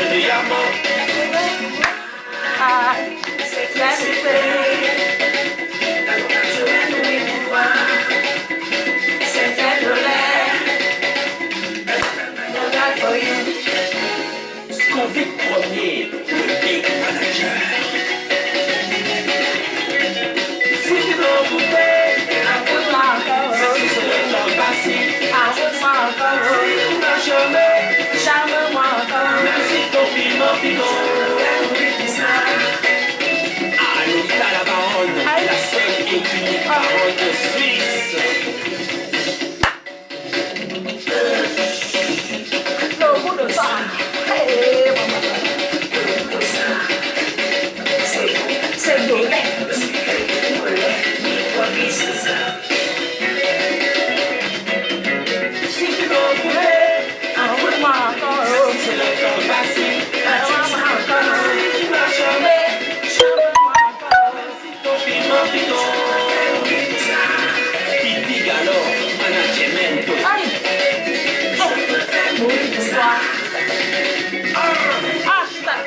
te amo. C'est la super. Je vais nous pouvoir. C'est un dollar. Dollar for you. Convict premier, le big manager. Si tu veux goûter, Amour-moi encore. si tu veux dans le passé, Amour-moi encore. si tu n'as jamais, Charme-moi encore. même si ton piment pilon. Ah, l'État la baronne, la seule et unique baronne de Suisse. Le goût de ça. Hey, c'est dolé. Si tu veux goûter, Amour-moi encore. c'est le temps passé. Amour-moi encore. Si tu n'as jamais, Charme-moi encore. ton piment pilon. Titi Galo, management. Aïe. Oui, pour toi. Ah, putain.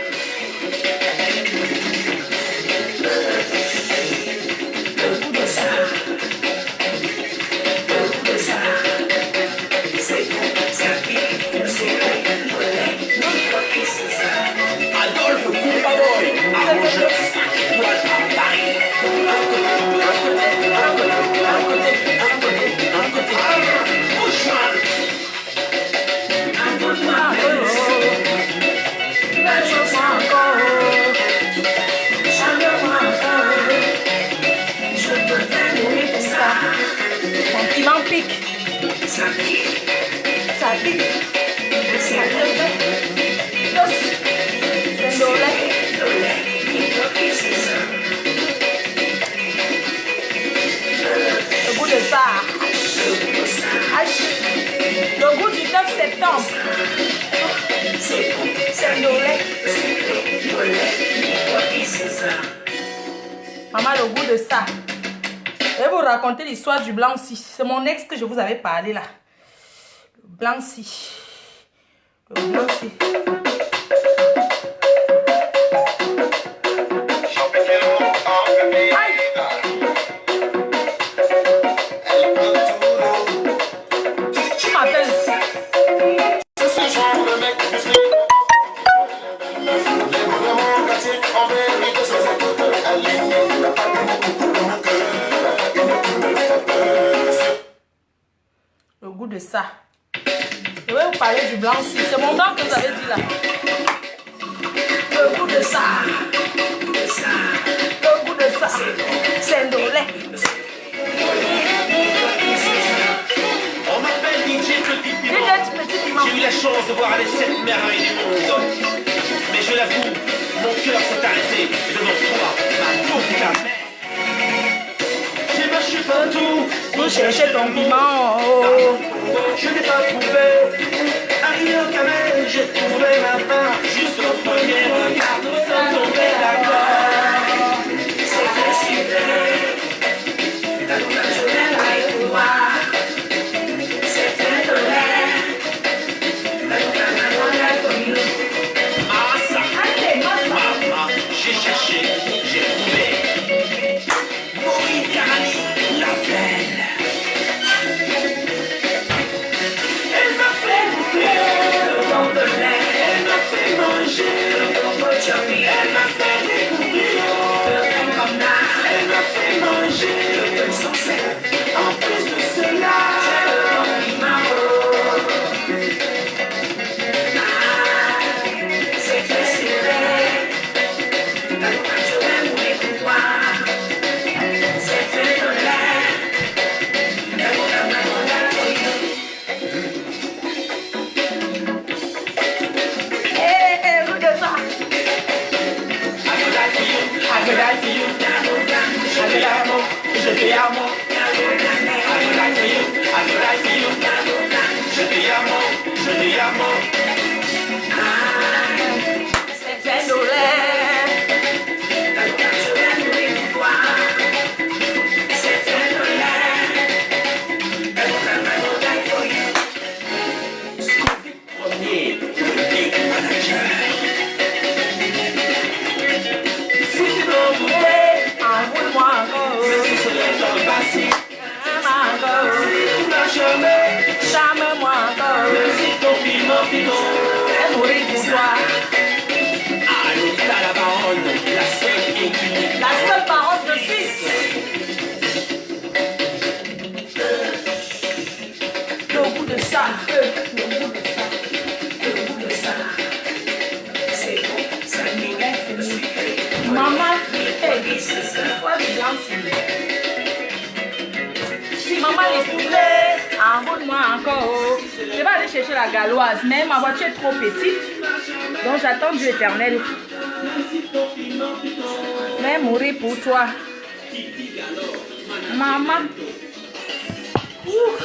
Adolphe Coupaboy, arrangeur 5 étoiles à Paris. Bushman, Amour-moi encore. Lâche-moi encore. Charme-moi encore. Je peux faire mourir pour ça. Mon piment pique. Ça pique. Ça pique. Ça pique. C'est dolé. Le goût de ça. Le goût du 9 septembre. C'est dolé. Maman, le goût de ça. Je vais vous raconter l'histoire du blanc-ci. C'est mon ex que je vous avais parlé là. Le blanc-ci. Le blanc-ci. Aïe. Tu m'appelles. Le goût de ça. Je vais vous parler du blanc-ci. C'est mon nom que vous avez dit là. Le goût de ça. Le goût de ça. C'est dolé. on m'appelle DJ Petit Piment. DJ Petit Piment. J'ai eu la chance de voir les 7 merveilles du monde. Mais je l'avoue, mon cœur s'est arrêté devant toi, ma pauvre mère. J'ai marché partout Vous cherchez ton piment. Oh. je n'ai pas trouvé. Arrivé au Camel, j'ai trouvé ma part. Juste au premier regard, nous sommes tombés d'accord. C'est décidé. Je vais la pouvoir. C'est un dollar. Ah ça, Allez, maman, j'ai cherché, j'ai trouvé. Maureen Carani, la belle. Elle m'a fait goûter le temps de lait. Elle m'a fait manger le bonbon chubby. Elle m'a fait découvrir le pain comme là. Elle m'a fait manger le pain sans sel. En plus de cela, j'ai le bon piment. c'est décidé. Je vais mourir pour toi. C'est un dollar. Eh, goût de ça. I could die for you, I could die for you. Je te amo, je te amo. I could die for you, I could die for you. Je te amo, je te amo. C'est un dollar. Je vais mourir pour toi. C'est un dollar. Premier, le big manager. charmer. Charme-moi encore. Merci ton piment, piment. Et mourir pour toi. Allô, t'as la parole, la seule et unique. La seule parole de Suisse. Le goût de ça. Le goût de ça. Le goût de ça. C'est bon, ça mérite le sucré. Maman, hey, quoi de blanc, si maman est poulet, envoie-moi encore. Je vais aller chercher la galloise, mais ma voiture est trop petite. Donc j'attends Dieu éternel. Mais mourir pour toi. Maman. Ouh.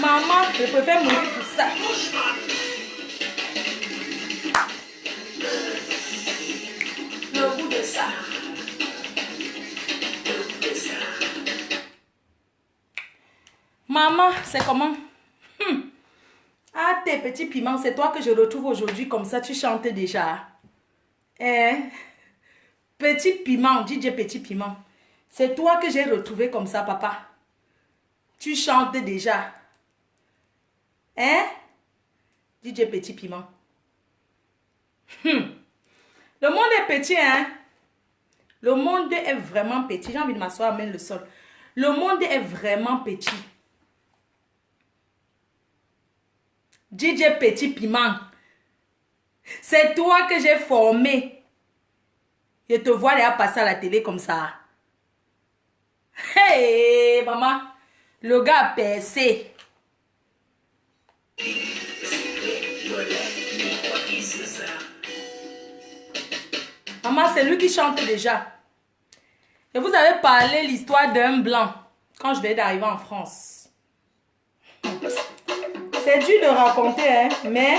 Maman, je préfère mourir pour ça. Le goût de ça. Le goût de ça. Maman, c'est comment? Ah, tes petits piments, c'est toi que je retrouve aujourd'hui comme ça, tu chantes déjà. Petit piment, DJ Petit Piment. C'est toi que j'ai retrouvé comme ça, papa. Tu chantes déjà. Hein? DJ Petit Piment. Le monde est petit, hein? Le monde est vraiment petit. J'ai envie de m'asseoir, même le sol. Le monde est vraiment petit. DJ Petit Piment. C'est toi que j'ai formé. Je te vois déjà passer à la télé comme ça. Hey, maman. Le gars a percé. Maman, c'est lui qui chante déjà. Et vous avez parlé l'histoire d'un blanc quand je vais d'arriver en France. C'est dur de raconter, hein, mais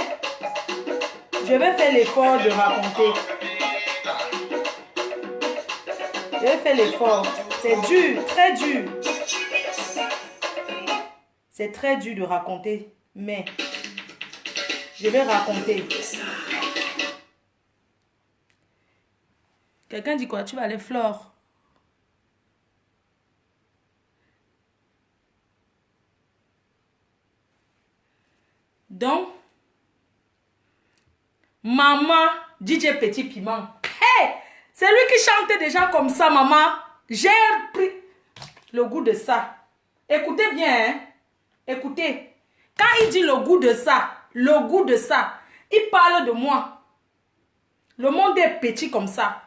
je vais faire l'effort de raconter. Je vais faire l'effort. C'est dur, très dur. C'est très dur de raconter, mais je vais raconter. Quelqu'un dit quoi? Tu vas aller Flore? Donc, maman, DJ Petit Piment. Hey! C'est lui qui chantait déjà comme ça, maman. J'ai pris le goût de ça. Écoutez bien, hein? Écoutez. Quand il dit le goût de ça, il parle de moi. Le monde est petit comme ça.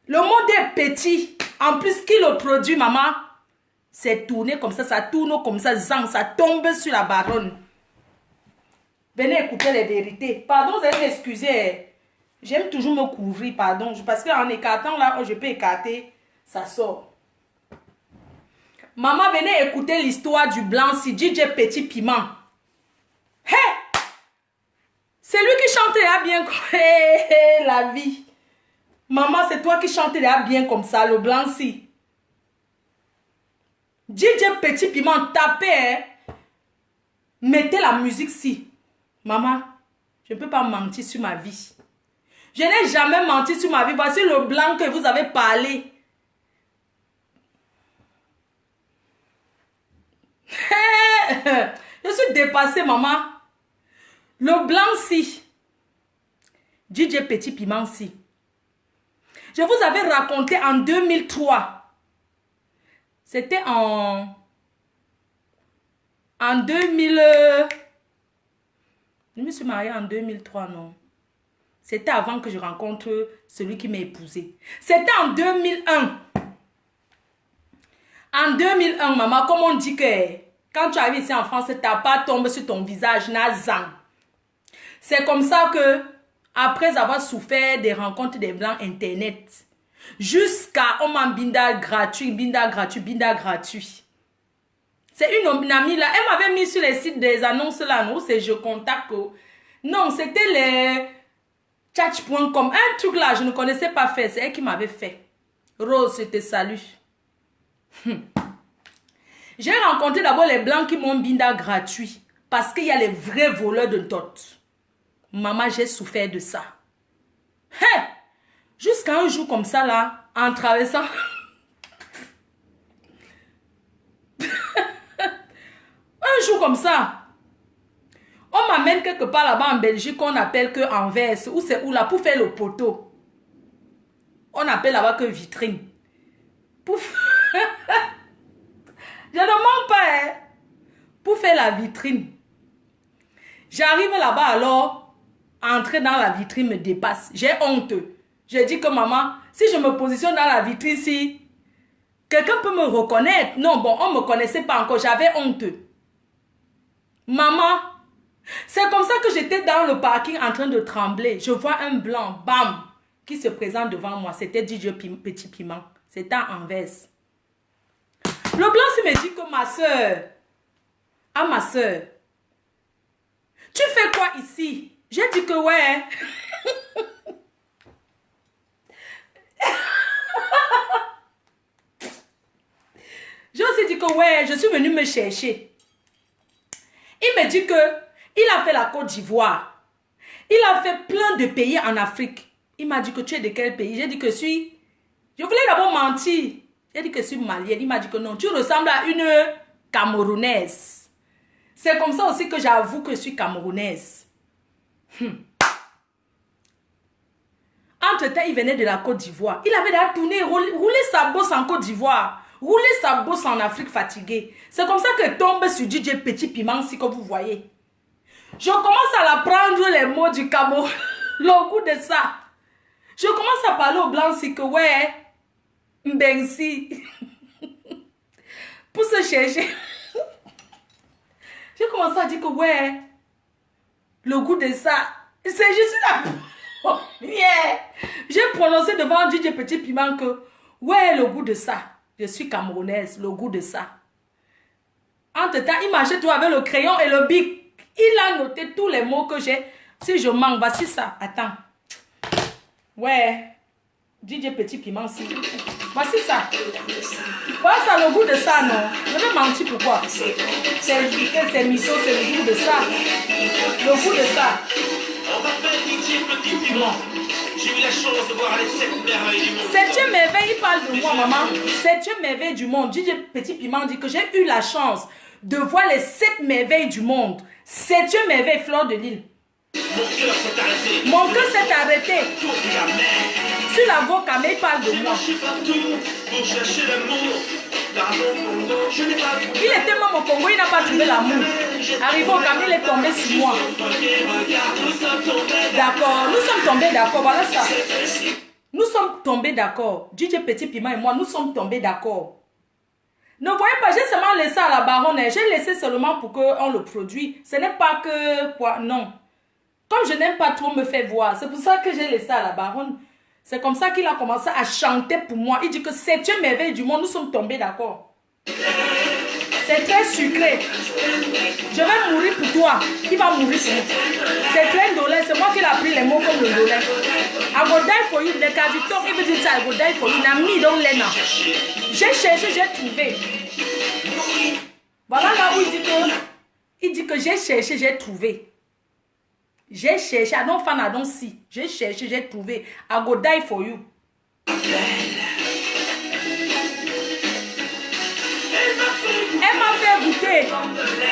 Le monde est petit. En plus, qui le produit, maman? C'est tourné comme ça tourne comme ça, ça tombe sur la baronne. Venez écouter les vérités. Pardon, vous allez m'excuser. J'aime toujours me couvrir, pardon. Parce qu'en écartant là, je peux écarter, ça sort. Maman, venez écouter l'histoire du blanc, si DJ Petit Piment. Hé! C'est lui qui chantait là bien. Hé, la vie. Maman, c'est toi qui chantais là bien comme ça, le blanc si. DJ Petit Piment, tapez, hein? Mettez la musique si. Maman, je ne peux pas mentir sur ma vie. Je n'ai jamais menti sur ma vie. Voici le blanc que vous avez parlé. Je suis dépassée, maman. Le blanc si. DJ Petit Piment si. Je vous avais raconté en 2003. C'était en 2000... Je me suis mariée en 2003, non? C'était avant que je rencontre celui qui m'a épousée. C'était en 2001. En 2001, maman, comme on dit que quand tu arrives ici en France, ta part tombe sur ton visage, nazan. C'est comme ça que, après avoir souffert des rencontres des blancs internet, jusqu'à on m'a binda gratuit. C'est une amie là, elle m'avait mis sur les sites des annonces là, non, c'est je contacte. Non, c'était les chatch.com, un truc là, je ne connaissais pas faire, c'est elle qui m'avait fait. Rose, je te salue. J'ai rencontré d'abord les blancs qui m'ont binda gratuit, parce qu'il y a les vrais voleurs de dot. Maman, j'ai souffert de ça. Hey! Jusqu'à un jour comme ça là, en traversant... Un jour comme ça, on m'amène quelque part là-bas en Belgique qu'on appelle que Anvers, ou c'est où là, pour faire le poteau. On appelle là-bas que vitrine. Pour... Je ne mens pas, hein. Pour faire la vitrine. J'arrive là-bas alors, entrer dans la vitrine me dépasse. J'ai honte. J'ai dit que maman, si je me positionne dans la vitrine, si quelqu'un peut me reconnaître. Non, bon, on ne me connaissait pas encore, j'avais honte. Maman, c'est comme ça que j'étais dans le parking en train de trembler. Je vois un blanc, bam, qui se présente devant moi. C'était DJ Petit Piment. C'était Anvers. Le blanc se me dit que ma soeur, ah ma soeur, tu fais quoi ici? J'ai dit que ouais. J'ai aussi dit que ouais, je suis venue me chercher. Il me dit que il a fait la Côte d'Ivoire. Il a fait plein de pays en Afrique. Il m'a dit que tu es de quel pays? J'ai dit que je suis... Je voulais d'abord mentir. J'ai dit que je suis malienne. Il m'a dit que non, tu ressembles à une Camerounaise. C'est comme ça aussi que j'avoue que je suis Camerounaise. Entre-temps, il venait de la Côte d'Ivoire. Il avait déjà tourné, roulé sa bosse en Côte d'Ivoire. Roulé sa bosse en Afrique fatiguée. C'est comme ça que tombe sur DJ Petit Piment, si que vous voyez. Je commence à l'apprendre les mots du Cameroun. Le goût de ça. Je commence à parler au blanc, si que ouais, Mbensi. Pour se chercher. J'ai commencé à dire que ouais, le goût de ça. Je suis la première. J'ai prononcé devant DJ Petit Piment que ouais, le goût de ça. Je suis camerounaise, le goût de ça. Entre-temps, il marchait tout avec le crayon et le bic. Il a noté tous les mots que j'ai. Si je manque, voici ça. Attends. Ouais. DJ Petit Piment, si. Voici ça. Voilà ça, le goût de ça, non? Je vais mentir pourquoi. C'est mytho, c'est le goût de ça. Le goût de ça. On m'appelle DJ Petit Piment. J'ai eu la chance de voir les 7 merveilles du monde. Septième merveille, il parle de moi, maman. Septième merveille du monde. DJ Petit Piment dit que j'ai eu la chance de voir les 7 merveilles du monde. Septième merveille, Fleur de Lille. Mon cœur s'est arrêté. Mon cœur s'est arrêté. Tourne la mer. Sur la voie Camé, il parle de moi. Je suis partout pour chercher l'amour. Dans mon Congo, je n'ai pas trouvé. Il était même au Congo, il n'a pas trouvé l'amour. Arrivé au Camé, il est tombé sur moi. D'accord, nous sommes tombés d'accord, voilà ça. Nous sommes tombés d'accord. DJ Petit Piment et moi, nous sommes tombés d'accord. Ne voyez pas, j'ai seulement laissé à la baronne. J'ai laissé seulement pour qu'on le produise. Ce n'est pas que quoi, non. Comme je n'aime pas trop me faire voir, c'est pour ça que j'ai laissé à la baronne. C'est comme ça qu'il a commencé à chanter pour moi. Il dit que septième merveille du monde, nous sommes tombés d'accord. C'est très sucré. Je vais mourir pour toi. Il va mourir pour moi. C'est très dolé. C'est moi qui ai appris les mots comme le dolé. I go die for you. Les traducteurs, ils me disent ça. I go die for you. Nami don't lena. J'ai cherché, j'ai trouvé. Voilà là où il dit que j'ai cherché, j'ai trouvé. J'ai cherché, I don't find, I don't see. J'ai cherché, j'ai trouvé. I go die for you. Elle m'a fait goûter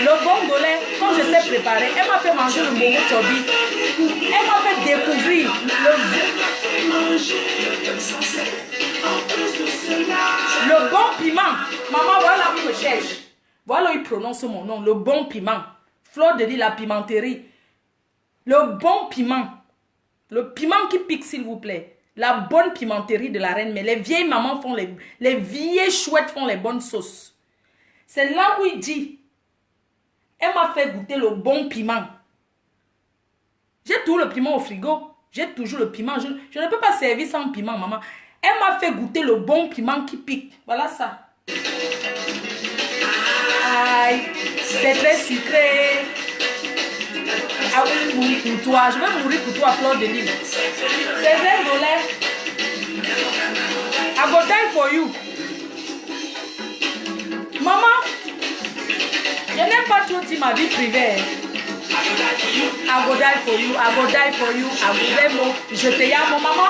le bon dolé quand je sais préparer. Elle m'a fait manger le momo chobi. Elle m'a fait découvrir le bon piment. Maman, voilà où il me cherche. Voilà où il prononce mon nom. Le bon piment. Fleur de Lille, la pimenterie. Le bon piment. Le piment qui pique, s'il vous plaît. La bonne pimenterie de la reine. Mais les vieilles mamans font les vieilles chouettes font les bonnes sauces. C'est là où il dit. Elle m'a fait goûter le bon piment. J'ai tout le piment au frigo. J'ai toujours le piment. Je ne peux pas servir sans piment, maman. Elle m'a fait goûter le bon piment qui pique. Voilà ça. Aïe. C'est très sucré. Ah oui, mourir pour toi. Je vais mourir pour toi, Fleur de Lille. C'est vrai, dolé. I go die for you. Maman, je n'aime pas trop dire ma vie privée. I go die for you. I go die for you. I go die. Je te aime, maman.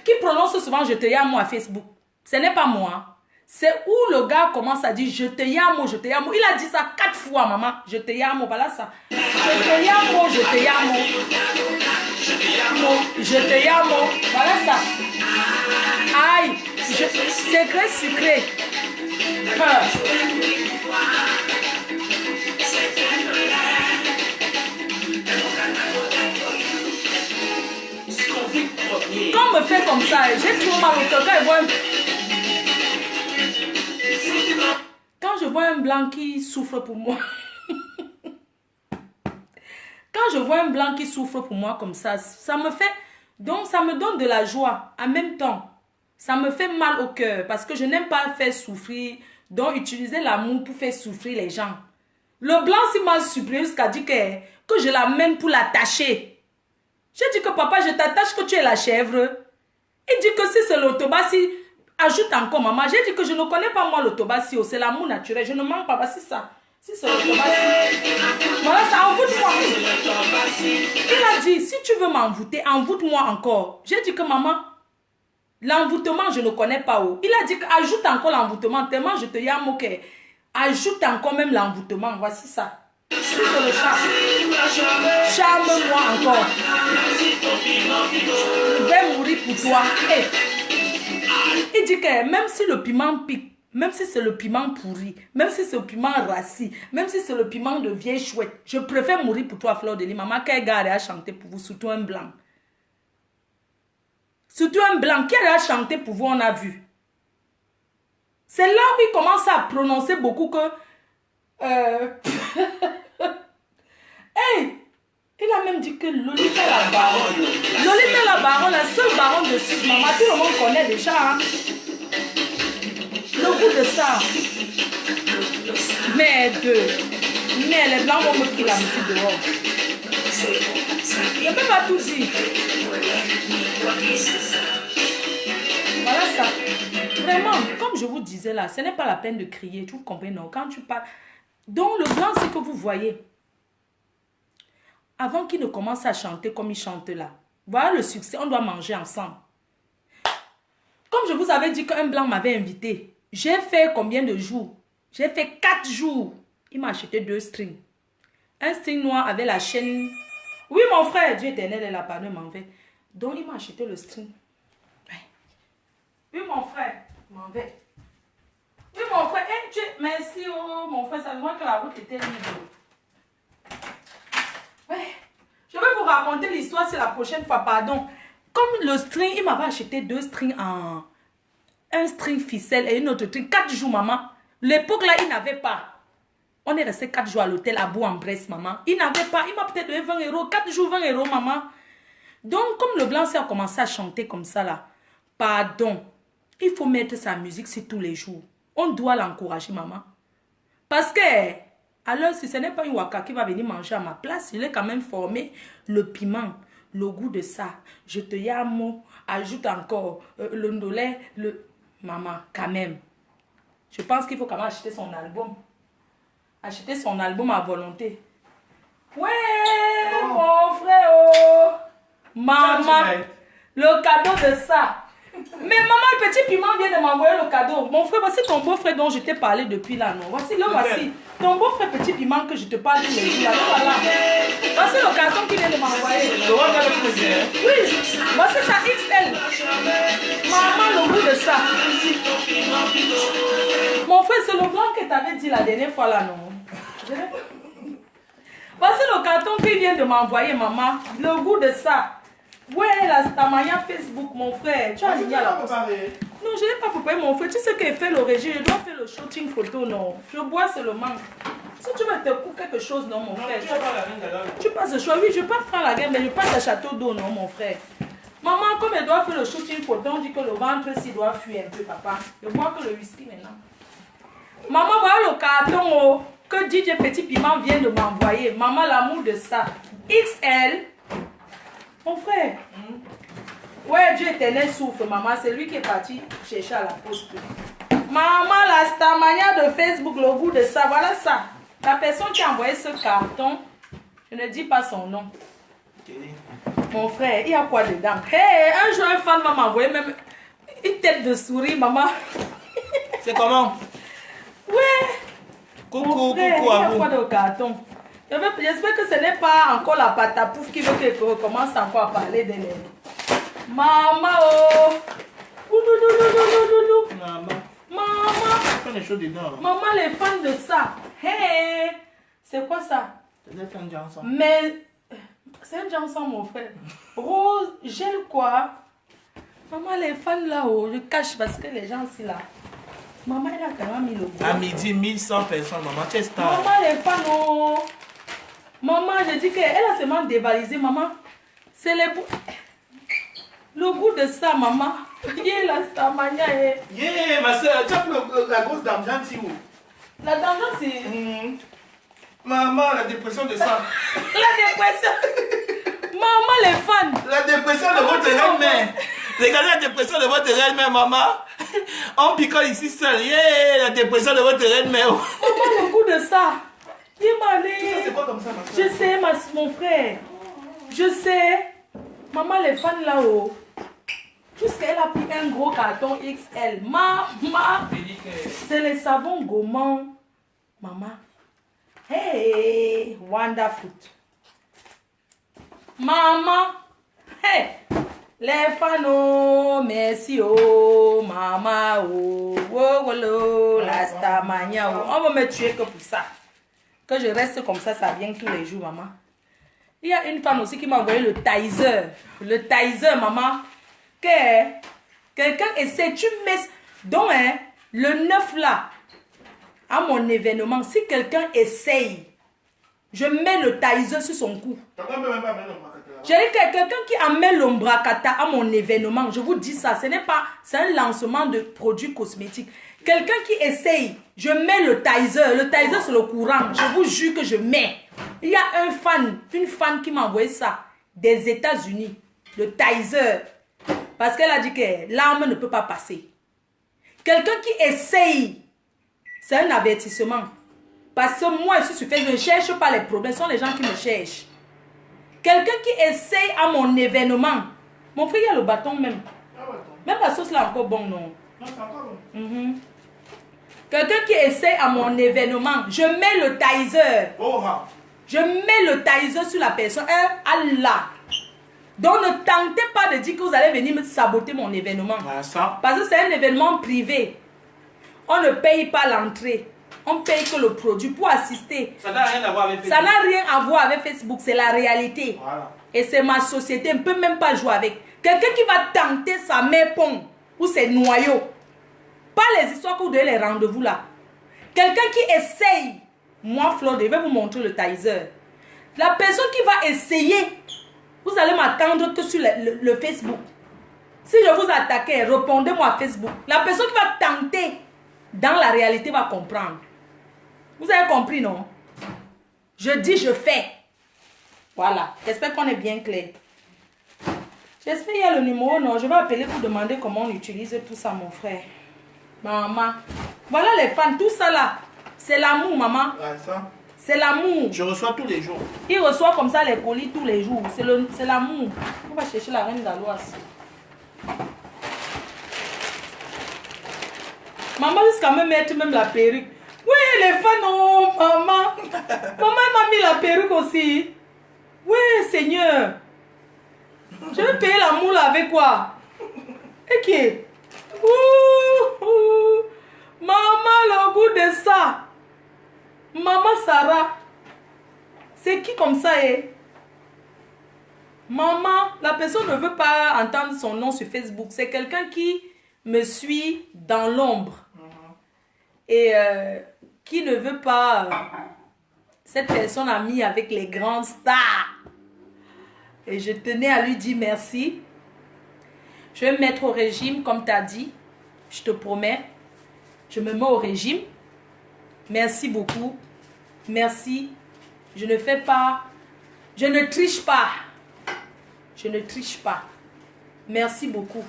Qui prononce souvent je te aime à Facebook? Ce n'est pas moi. C'est où le gars commence à dire je te yamo, je te yamo. Il a dit ça 4 fois, maman. Je te yamo, voilà ça. Je te yamo, je te yamo. Je te yamo, voilà ça. Aïe, secret sucré. Quand on me fait comme ça, j'ai trop mal au cœur. Quand je vois un blanc qui souffre pour moi, quand je vois un blanc qui souffre pour moi comme ça me fait, donc ça me donne de la joie en même temps. Ça me fait mal au cœur parce que je n'aime pas faire souffrir, donc utiliser l'amour pour faire souffrir les gens. Le blanc s'il m'a supplié jusqu'à dire que je l'amène pour l'attacher. J'ai dit que papa, je t'attache que tu es la chèvre. Il dit que si c'est l'autobassi, ajoute encore maman. J'ai dit que je ne connais pas moi l'autobassi, c'est l'amour naturel. Je ne mens pas, c'est ça. Si c'est l'autobassi, voilà ça, envoûte-moi. Il a dit, si tu veux m'envoûter, envoûte-moi encore. J'ai dit que maman, l'envoûtement, je ne connais pas où. Il a dit ajoute encore l'envoûtement, tellement je te yame, ok. Ajoute encore même l'envoûtement, voici ça. Si c'est le charme, charme-moi encore. Je vais mourir pour toi. Hey. Il dit que même si le piment pique, même si c'est le piment pourri, même si c'est le piment rassis, même si c'est le piment de vieille chouette, je préfère mourir pour toi, Fleur de Lys. Maman, quel gars a chanté pour vous, surtout un blanc. Surtout un blanc, qui a chanté pour vous, on a vu. C'est là où il commence à prononcer beaucoup que... Hey, il a même dit que Lolita la baronne. Lolita la baronne, la seule baronne de Suisse, maman, tout le monde connaît déjà. Hein? Le goût de ça. Mais les blancs vont me quitter la musique dehors. Je ne peux pas tout dire. Voilà ça. Vraiment, comme je vous disais là, ce n'est pas la peine de crier. Tu comprends, non? Quand tu parles... Donc le blanc, c'est que vous voyez. Avant qu'il ne commence à chanter comme il chante là. Voilà le succès, on doit manger ensemble. Comme je vous avais dit qu'un blanc m'avait invité. J'ai fait combien de jours? J'ai fait 4 jours. Il m'a acheté 2 strings. Un string noir avec la chaîne. Oui, mon frère, Dieu éternel est là-bas, ne m'en vais. Donc, il m'a acheté le string. Oui, mon frère, je m'en vais. Oui, mon frère, merci, oh, mon frère, ça veut dire que la route était libre. Ouais. Je vais vous raconter l'histoire, c'est la prochaine fois, pardon. Comme le string, il m'avait acheté 2 strings en... Un string ficelle et une autre string. 4 jours, maman. L'époque là, il n'avait pas. On est resté 4 jours à l'hôtel à Bourg-en-Bresse, maman. Il n'avait pas. Il m'a peut-être donné 20 €. 4 jours, 20 €, maman. Donc, comme le blanc a commencé à chanter comme ça là, pardon, il faut mettre sa musique sur tous les jours. On doit l'encourager, maman. Parce que, alors, si ce n'est pas une waka qui va venir manger à ma place, il est quand même formé le piment, le goût de ça. Je te yamo, ajoute encore le ndolé, le... Maman, quand même. Je pense qu'il faut quand même acheter son album. Acheter son album à volonté. Ouais, oh, mon frère, oh. Maman, le cadeau de ça. Mais maman, le petit piment vient de m'envoyer le cadeau. Mon frère, voici ton beau-frère dont je t'ai parlé depuis là, non? Voici, le voici. Ton beau-frère petit piment que je te parle tous les jours là. Voilà. Voici le carton qu'il vient de m'envoyer. Oui, voici ça XL. Maman, le goût de ça. Mon frère, c'est le blanc que tu avais dit la dernière fois là, non? Voici le carton qu'il vient de m'envoyer, maman. Le goût de ça. Ouais, la Stamaya Facebook, mon frère. Tu as dit à la poste. Non, je n'ai pas préparé, mon frère. Tu sais qu'il fait le régime. Je dois faire le shooting photo, non. Je bois seulement. Si tu veux te couper quelque chose, non, mon frère. Tu passes le choix. Oui, je passe prendre la guerre, mais je passe le château d'eau, non, mon frère. Maman, comme elle doit faire le shooting photo, on dit que le ventre s'il doit fuir un peu, papa. Je bois que le whisky maintenant. Maman, voilà le carton oh, que DJ Petit Piment vient de m'envoyer. Maman, l'amour de ça. XL. Mon frère. Ouais, Dieu éternel souffre, maman. C'est lui qui est parti chercher à la poste. Maman, la Stamania de Facebook, le goût de ça. Voilà ça. La personne qui a envoyé ce carton, je ne dis pas son nom. Mon frère, il y a quoi dedans? Hey, un jour, un fan va m'envoyer même une tête de souris, maman. C'est comment? Ouais. Coucou, Frère, coucou il y à a vous. quoi de carton? J'espère que ce n'est pas encore la patapouf qui veut que recommence encore à parler de les... Maman, oh! Ouloulouloulouloulou. Maman! Fais les choses dedans. Maman, les fans de ça. Hey! C'est quoi ça? C'est un Johnson. Mais... C'est un Johnson, mon frère. Rose, gel quoi? Maman, les fans là-haut, je cache parce que les gens aussi là. Maman, elle a quand même mis le goût. À midi, 1100 personnes, maman. Tu es star. Maman, les fans, oh! Maman, je dis qu'elle a seulement dévalisé, maman. C'est le goût de ça, maman. Yeah, la stamania. Yeah, ma soeur, tu as pris la grosse dame gentille où? La tendance, c'est... Maman, la dépression de ça. La dépression. Maman, les fans. La dépression de votre reine-mère. Regardez la dépression de votre reine-mère, maman. On picole ici seul. Yeah, la dépression de votre reine-mère. Maman, le goût de ça. Il m'a allé. Ça, c'est pas comme ça, ma soeur. Je sais, mon frère. Je sais. Maman, les fans là-haut. Jusqu'elle a pris un gros carton XL. Maman. C'est les savons gourmands. Maman. Hey, wonderful. Maman. Hey, les fans, oh, merci, oh, maman, oh, oh, oh, la stamania, oh. On va me tuer que pour ça. Que je reste comme ça vient tous les jours, maman. Il y a une femme aussi qui m'a envoyé le taser. Le taser, maman. Que quelqu'un essaie, tu mets... Donc, hein, le 9 là, à mon événement, si quelqu'un essaye, je mets le taser sur son cou. J'ai dit que quelqu'un qui amène l'ombracata à mon événement, je vous dis ça, ce n'est pas... C'est un lancement de produits cosmétiques. Quelqu'un qui essaye, je mets le taser. Le taser, c'est le courant. Je vous jure que je mets. Il y a une fan qui m'a envoyé ça des États-Unis. Le taser. Parce qu'elle a dit que l'arme ne peut pas passer. Quelqu'un qui essaye, c'est un avertissement. Parce que moi, je suis sur Facebook, je ne cherche pas les problèmes. Ce sont les gens qui me cherchent. Quelqu'un qui essaye à mon événement. Mon frère, il y a le bâton même. Même la sauce là encore bon, non? Non, c'est encore bon. Quelqu'un qui essaie à mon événement, je mets le taser. Oh, Je mets le taser sur la personne. Allah. Donc ne tentez pas de dire que vous allez venir me saboter mon événement. Ah, ça. Parce que c'est un événement privé. On ne paye pas l'entrée. On paye que le produit pour assister. Ça n'a rien à voir avec Facebook. Ça n'a rien à voir avec Facebook. C'est la réalité. Voilà. Et c'est ma société. On ne peut même pas jouer avec. Quelqu'un qui va tenter sa mère pomme ou ses noyaux. Pas les histoires que vous donnez les rendez-vous là. Quelqu'un qui essaye. Moi, Flore, je vais vous montrer le taser. La personne qui va essayer, vous allez m'attendre que sur le Facebook. Si je vous attaque, répondez-moi à Facebook. La personne qui va tenter, dans la réalité, va comprendre. Vous avez compris, non? Je dis, je fais. Voilà. J'espère qu'on est bien clair. J'espère qu'il y a le numéro, non? Je vais appeler pour demander comment on utilise tout ça, mon frère. Maman. Voilà les fans, tout ça là. C'est l'amour, maman. Ouais, ça. C'est l'amour. Je reçois tous les jours. Il reçoit comme ça les colis tous les jours. C'est l'amour. On va chercher la reine d'Aloise. Maman jusqu'à me mettre même la perruque. Oui, les fans, oh, maman. Maman m'a mis la perruque aussi. Oui, Seigneur. Je vais payer l'amour là avec quoi? Ok. Maman, le goût de ça. Maman Sarah. C'est qui comme ça, eh? Maman, la personne ne veut pas entendre son nom sur Facebook. C'est quelqu'un qui me suit dans l'ombre. Et qui ne veut pas... cette personne a mis avec les grandes stars. Et je tenais à lui dire merci. Je vais me mettre au régime, comme tu as dit. Je te promets. Je me mets au régime. Merci beaucoup. Merci. Je ne fais pas... Je ne triche pas. Je ne triche pas. Merci beaucoup.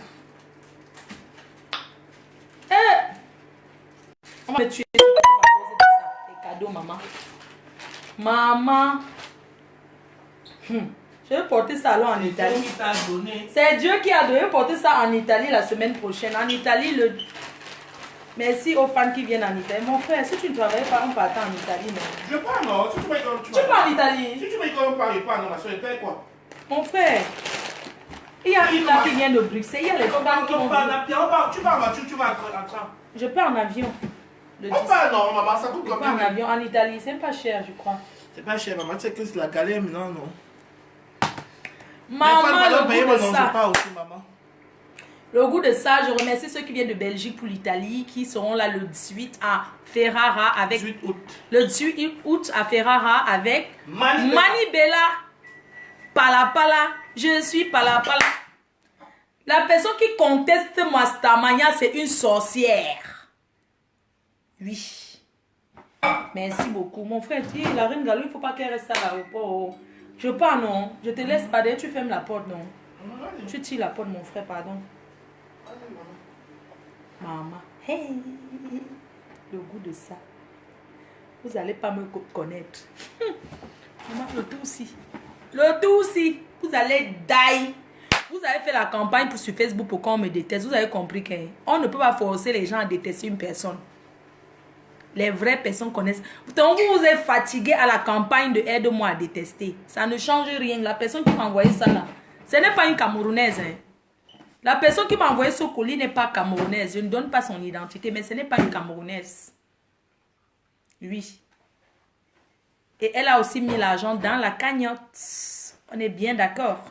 On va me tuer à cause de ça. Les cadeaux, maman. Maman. Je vais porter ça alors en Italie. C'est Dieu qui a donné porter ça en Italie la semaine prochaine. En Italie, Merci aux fans qui viennent en Italie. Mon frère, si tu ne travailles pas, on partait en Italie, non? Je pars, non. Si tu m'as Tu pars en Italie? Si tu m'as dit qu'on parle pas, non, ma soeur, paye quoi? Mon frère, il y a une là qui vient de Bruxelles. Il y a les fans qui vont venir. Tu pars en voiture, tu vas en train. Je pars en avion. On part, non, maman, ça coûte Je pars en combien? avion en Italie. C'est pas cher, je crois. C'est pas cher, maman. Tu sais que c'est la galère maintenant, non? Maman, le payer goût mon de nom, je ça. pars aussi, maman. Le goût de ça, je remercie ceux qui viennent de Belgique pour l'Italie, qui seront là le 18 à Ferrara avec 18 août. le 18 août à Ferrara avec Mani Bella. Pala Pala, je suis Pala Pala. La personne qui conteste Mastamania, c'est une sorcière. Oui. Merci beaucoup. Mon frère dit, la reine Galou, il ne faut pas qu'elle reste à l'aéroport. Je pars, non. Je te laisse pas, tu fermes la porte, non. Tu tires la porte, mon frère, pardon. Maman. Hey. Le goût de ça. Vous n'allez pas me connaître. Maman, le tout aussi. Le tout aussi. Vous allez die. Vous avez fait la campagne sur Facebook pour qu'on me déteste. Vous avez compris qu'on ne peut pas forcer les gens à détester une personne. Les vraies personnes connaissent. Donc vous vous êtes fatigué à la campagne de aide-moi à détester. Ça ne change rien. La personne qui m'a envoyé ça là, ce n'est pas une Camerounaise. Hein. La personne qui m'a envoyé ce colis n'est pas camerounaise. Je ne donne pas son identité, mais ce n'est pas une Camerounaise. Oui. Et elle a aussi mis l'argent dans la cagnotte. On est bien d'accord.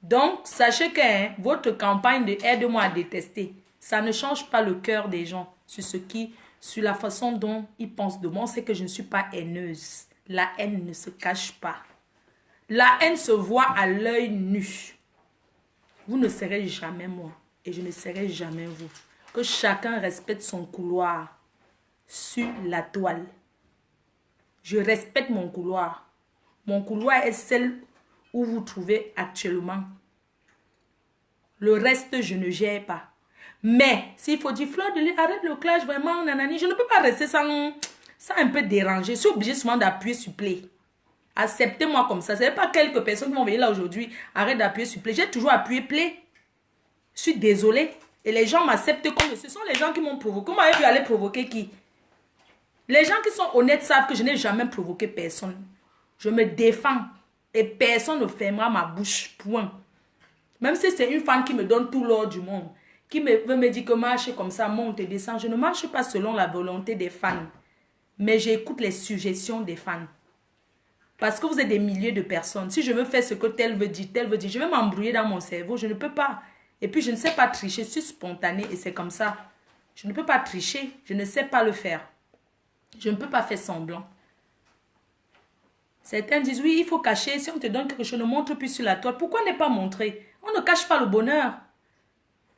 Donc, sachez que votre campagne de aide-moi à détester, ça ne change pas le cœur des gens sur la façon dont ils pensent de moi. C'est que je ne suis pas haineuse. La haine ne se cache pas. La haine se voit à l'œil nu. Vous ne serez jamais moi et je ne serai jamais vous. Que chacun respecte son couloir sur la toile. Je respecte mon couloir. Mon couloir est celle où vous trouvez actuellement. Le reste, je ne gère pas. Mais, s'il faut dire, Fleur de Lys, arrête le clash, vraiment, nanani, je ne peux pas rester sans un peu déranger. Je suis obligée souvent d'appuyer sur play. Acceptez-moi comme ça. Ce n'est pas quelques personnes qui vont venir là aujourd'hui, arrête d'appuyer sur play. J'ai toujours appuyé play. Je suis désolée. Et les gens m'acceptent comme ce sont les gens qui m'ont provoqué. Vous m'avez vu aller provoquer qui? Les gens qui sont honnêtes savent que je n'ai jamais provoqué personne. Je me défends. Et personne ne fermera ma bouche. Point. Même si c'est une femme qui me donne tout l'or du monde, qui veut me dire que marche comme ça, monte et descend, je ne marche pas selon la volonté des fans. Mais j'écoute les suggestions des fans. Parce que vous êtes des milliers de personnes. Si je veux faire ce que tel veut dire, je vais m'embrouiller dans mon cerveau. Je ne peux pas. Et puis je ne sais pas tricher. Je suis spontanée et c'est comme ça. Je ne peux pas tricher. Je ne sais pas le faire. Je ne peux pas faire semblant. Certains disent, oui, il faut cacher. Si on te donne quelque chose, ne montre plus sur la toile. Pourquoi ne pas montrer? On ne cache pas le bonheur.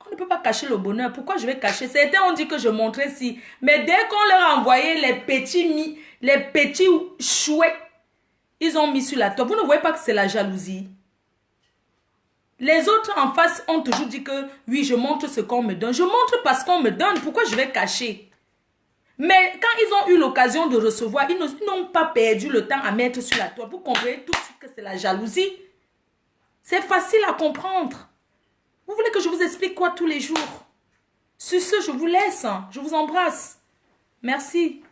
On ne peut pas cacher le bonheur. Pourquoi je vais cacher? Certains ont dit que je montrais si. Mais dès qu'on leur a envoyé les petits chouettes, ils ont mis sur la toile. Vous ne voyez pas que c'est la jalousie? Les autres en face ont toujours dit que, oui, je montre ce qu'on me donne. Je montre parce qu'on me donne. Pourquoi je vais cacher? Mais quand ils ont eu l'occasion de recevoir, ils n'ont pas perdu le temps à mettre sur la toile. Vous comprenez tout de suite que c'est la jalousie. C'est facile à comprendre. Vous voulez que je vous explique quoi tous les jours? Sur ce, je vous laisse. Je vous embrasse. Merci.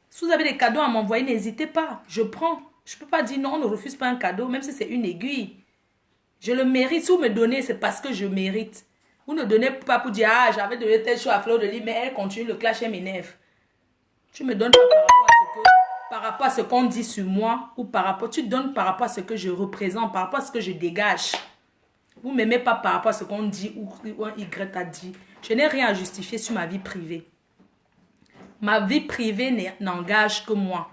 Si vous avez des cadeaux à m'envoyer, n'hésitez pas. Je prends. Je ne peux pas dire non, on ne refuse pas un cadeau, même si c'est une aiguille. Je le mérite. Si vous me donnez, c'est parce que je mérite. Vous ne donnez pas pour dire, ah, j'avais donné telle chose à Fleur de Lys, mais elle continue le clash, elle m'énerve. Tu me donnes pas par rapport à ce qu'on dit sur moi, ou tu donnes par rapport à ce que je représente, par rapport à ce que je dégage. Vous ne m'aimez pas par rapport à ce qu'on dit ou un Y a dit. Je n'ai rien à justifier sur ma vie privée. Ma vie privée n'engage que moi.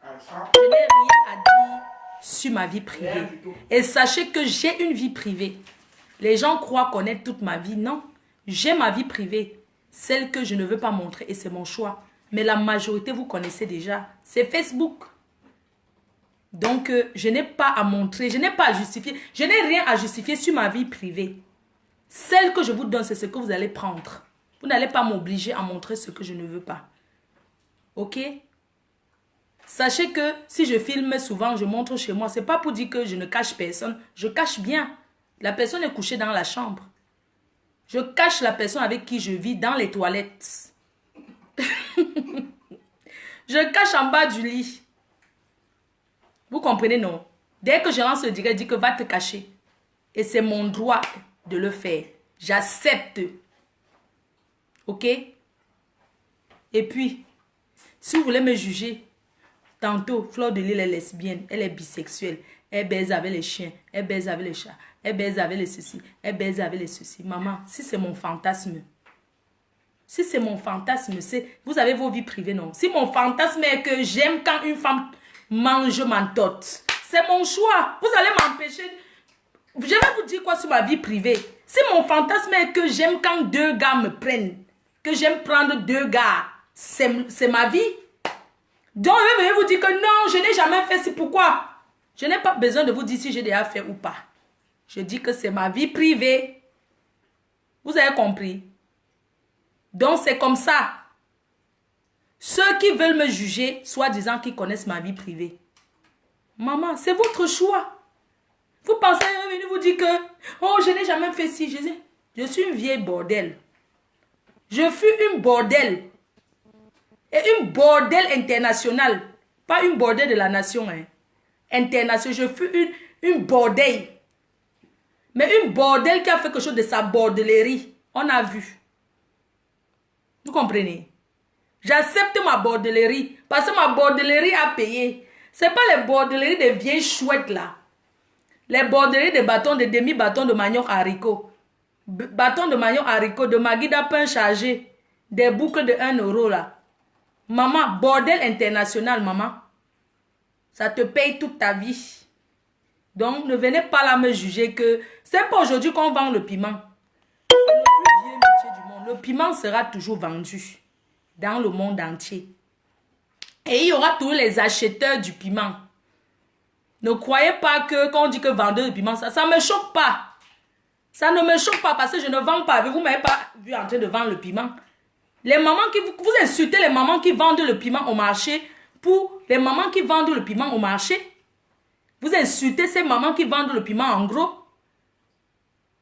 Je n'ai rien à dire sur ma vie privée. Et sachez que j'ai une vie privée. Les gens croient connaître toute ma vie. Non, j'ai ma vie privée. Celle que je ne veux pas montrer et c'est mon choix. Mais la majorité, vous connaissez déjà. C'est Facebook. Donc, je n'ai pas à montrer, je n'ai pas à justifier. Je n'ai rien à justifier sur ma vie privée. Celle que je vous donne, c'est ce que vous allez prendre. Vous n'allez pas m'obliger à montrer ce que je ne veux pas. Ok? Sachez que si je filme souvent, je montre chez moi. Ce n'est pas pour dire que je ne cache personne. Je cache bien. La personne est couchée dans la chambre. Je cache la personne avec qui je vis dans les toilettes. Je cache en bas du lit. Vous comprenez, non? Dès que je lance le direct, dit que va te cacher. Et c'est mon droit de le faire. J'accepte. Ok? Et puis, si vous voulez me juger, tantôt, Fleur de Lille est lesbienne, elle est bisexuelle, elle baise avec les chiens, elle baise avec les chats, elle baise avec les ceci, elle baise avec les ceci. Maman, si c'est mon fantasme, si c'est mon fantasme, c'est... Vous avez vos vies privées, non? Si mon fantasme est que j'aime quand une femme mange ma tote, c'est mon choix. Vous allez m'empêcher... Je vais vous dire quoi sur ma vie privée? Si mon fantasme est que j'aime quand deux gars me prennent, que j'aime prendre deux gars, c'est ma vie. Donc, je vais vous dire que non, je n'ai jamais fait. C'est pourquoi? Je n'ai pas besoin de vous dire si j'ai déjà fait ou pas. Je dis que c'est ma vie privée. Vous avez compris? Donc, c'est comme ça. Ceux qui veulent me juger, soi-disant qu'ils connaissent ma vie privée. Maman, c'est votre choix. Vous pensez, je vais venir vous dire que, oh, je n'ai jamais fait ci. Je suis une vieille bordel. Je fus une bordel. Et une bordel internationale. Pas une bordel de la nation. Hein. Internationale. Je fus une bordel. Mais une bordel qui a fait quelque chose de sa bordellerie. On a vu. Vous comprenez? J'accepte ma bordellerie. Parce que ma bordellerie a payé. Ce n'est pas les bordelleries des vieilles chouettes là. Les bordelleries de bâtons, de demi-bâtons de manioc haricot. Bâtons de manioc haricot, de Magida pain chargé. Des boucles de 1 euro là. Maman, bordel international, maman. Ça te paye toute ta vie. Donc, ne venez pas là me juger que c'est pas aujourd'hui qu'on vend le piment. C'est le plus vieux métier du monde. Le piment sera toujours vendu dans le monde entier. Et il y aura tous les acheteurs du piment. Ne croyez pas que quand on dit que vendeur de piment, ça ne me choque pas. Ça ne me choque pas parce que je ne vends pas. Vous ne m'avez pas vu en train de vendre le piment. Les mamans qui vous insultez les mamans qui vendent le piment au marché pour les mamans qui vendent le piment au marché. Vous insultez ces mamans qui vendent le piment en gros.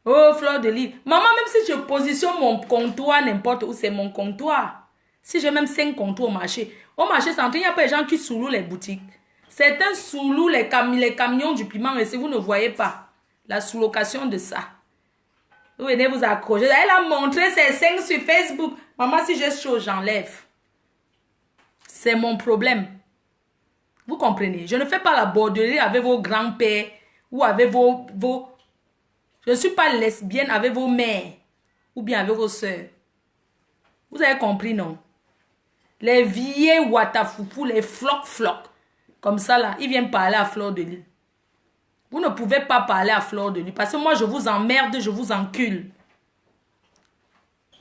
Oh, Fleur de Lille. Maman, même si je positionne mon comptoir n'importe où, c'est mon comptoir. Si j'ai même 5 comptoirs au marché central, il n'y a pas de gens qui sous-louent les boutiques. Certains sous-louent les camions du piment et si vous ne voyez pas la sous-location de ça, vous venez vous accrocher. Elle a montré ses 5 sur Facebook. Maman, si j'ai chaud, j'enlève. C'est mon problème. Vous comprenez? Je ne fais pas la bordellerie avec vos grands-pères ou avec vos... Je ne suis pas lesbienne avec vos mères ou bien avec vos soeurs. Vous avez compris, non? Les vieilles watafoufou, les flocs. Comme ça, là, ils viennent parler à Fleur de Lille. Vous ne pouvez pas parler à Fleur de Lille parce que moi, je vous emmerde, je vous encule.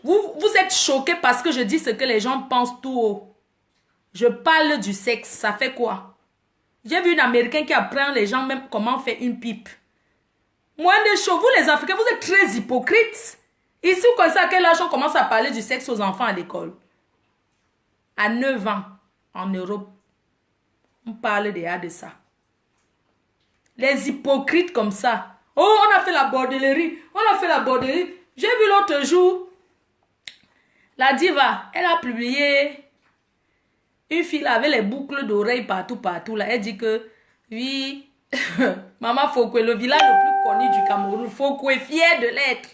Vous êtes choqués parce que je dis ce que les gens pensent tout haut. Je parle du sexe, ça fait quoi? J'ai vu une Américaine qui apprend les gens même comment faire une pipe. Moins de choses, vous les Africains, vous êtes très hypocrites. Ici, comme ça, à quel âge on commence à parler du sexe aux enfants à l'école? À 9 ans, en Europe, on parle déjà de ça. Les hypocrites comme ça. Oh, on a fait la bordellerie. J'ai vu l'autre jour, la diva, elle a publié une fille avec les boucles d'oreilles partout là. Elle dit que, oui, Maman Fokwe, le village le plus connu du Cameroun. Fokwe, fier de l'être.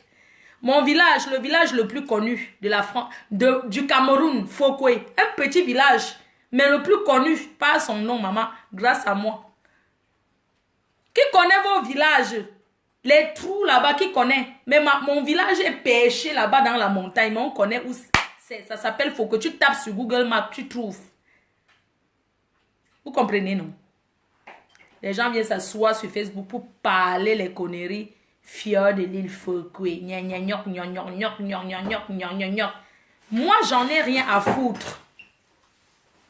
Mon village, le village le plus connu de la France, du Cameroun, Fokwe. Un petit village, mais le plus connu par son nom, maman, grâce à moi. Qui connaît vos villages? Les trous là-bas, qui connaît? Mais mon village est perché là-bas dans la montagne, mais on connaît où c'est. Ça s'appelle Fokwe. Tu tapes sur Google Maps, tu trouves. Vous comprenez, non? Les gens viennent s'asseoir sur Facebook pour parler les conneries. Fier de l'île Fokwe. Moi, j'en ai rien à foutre.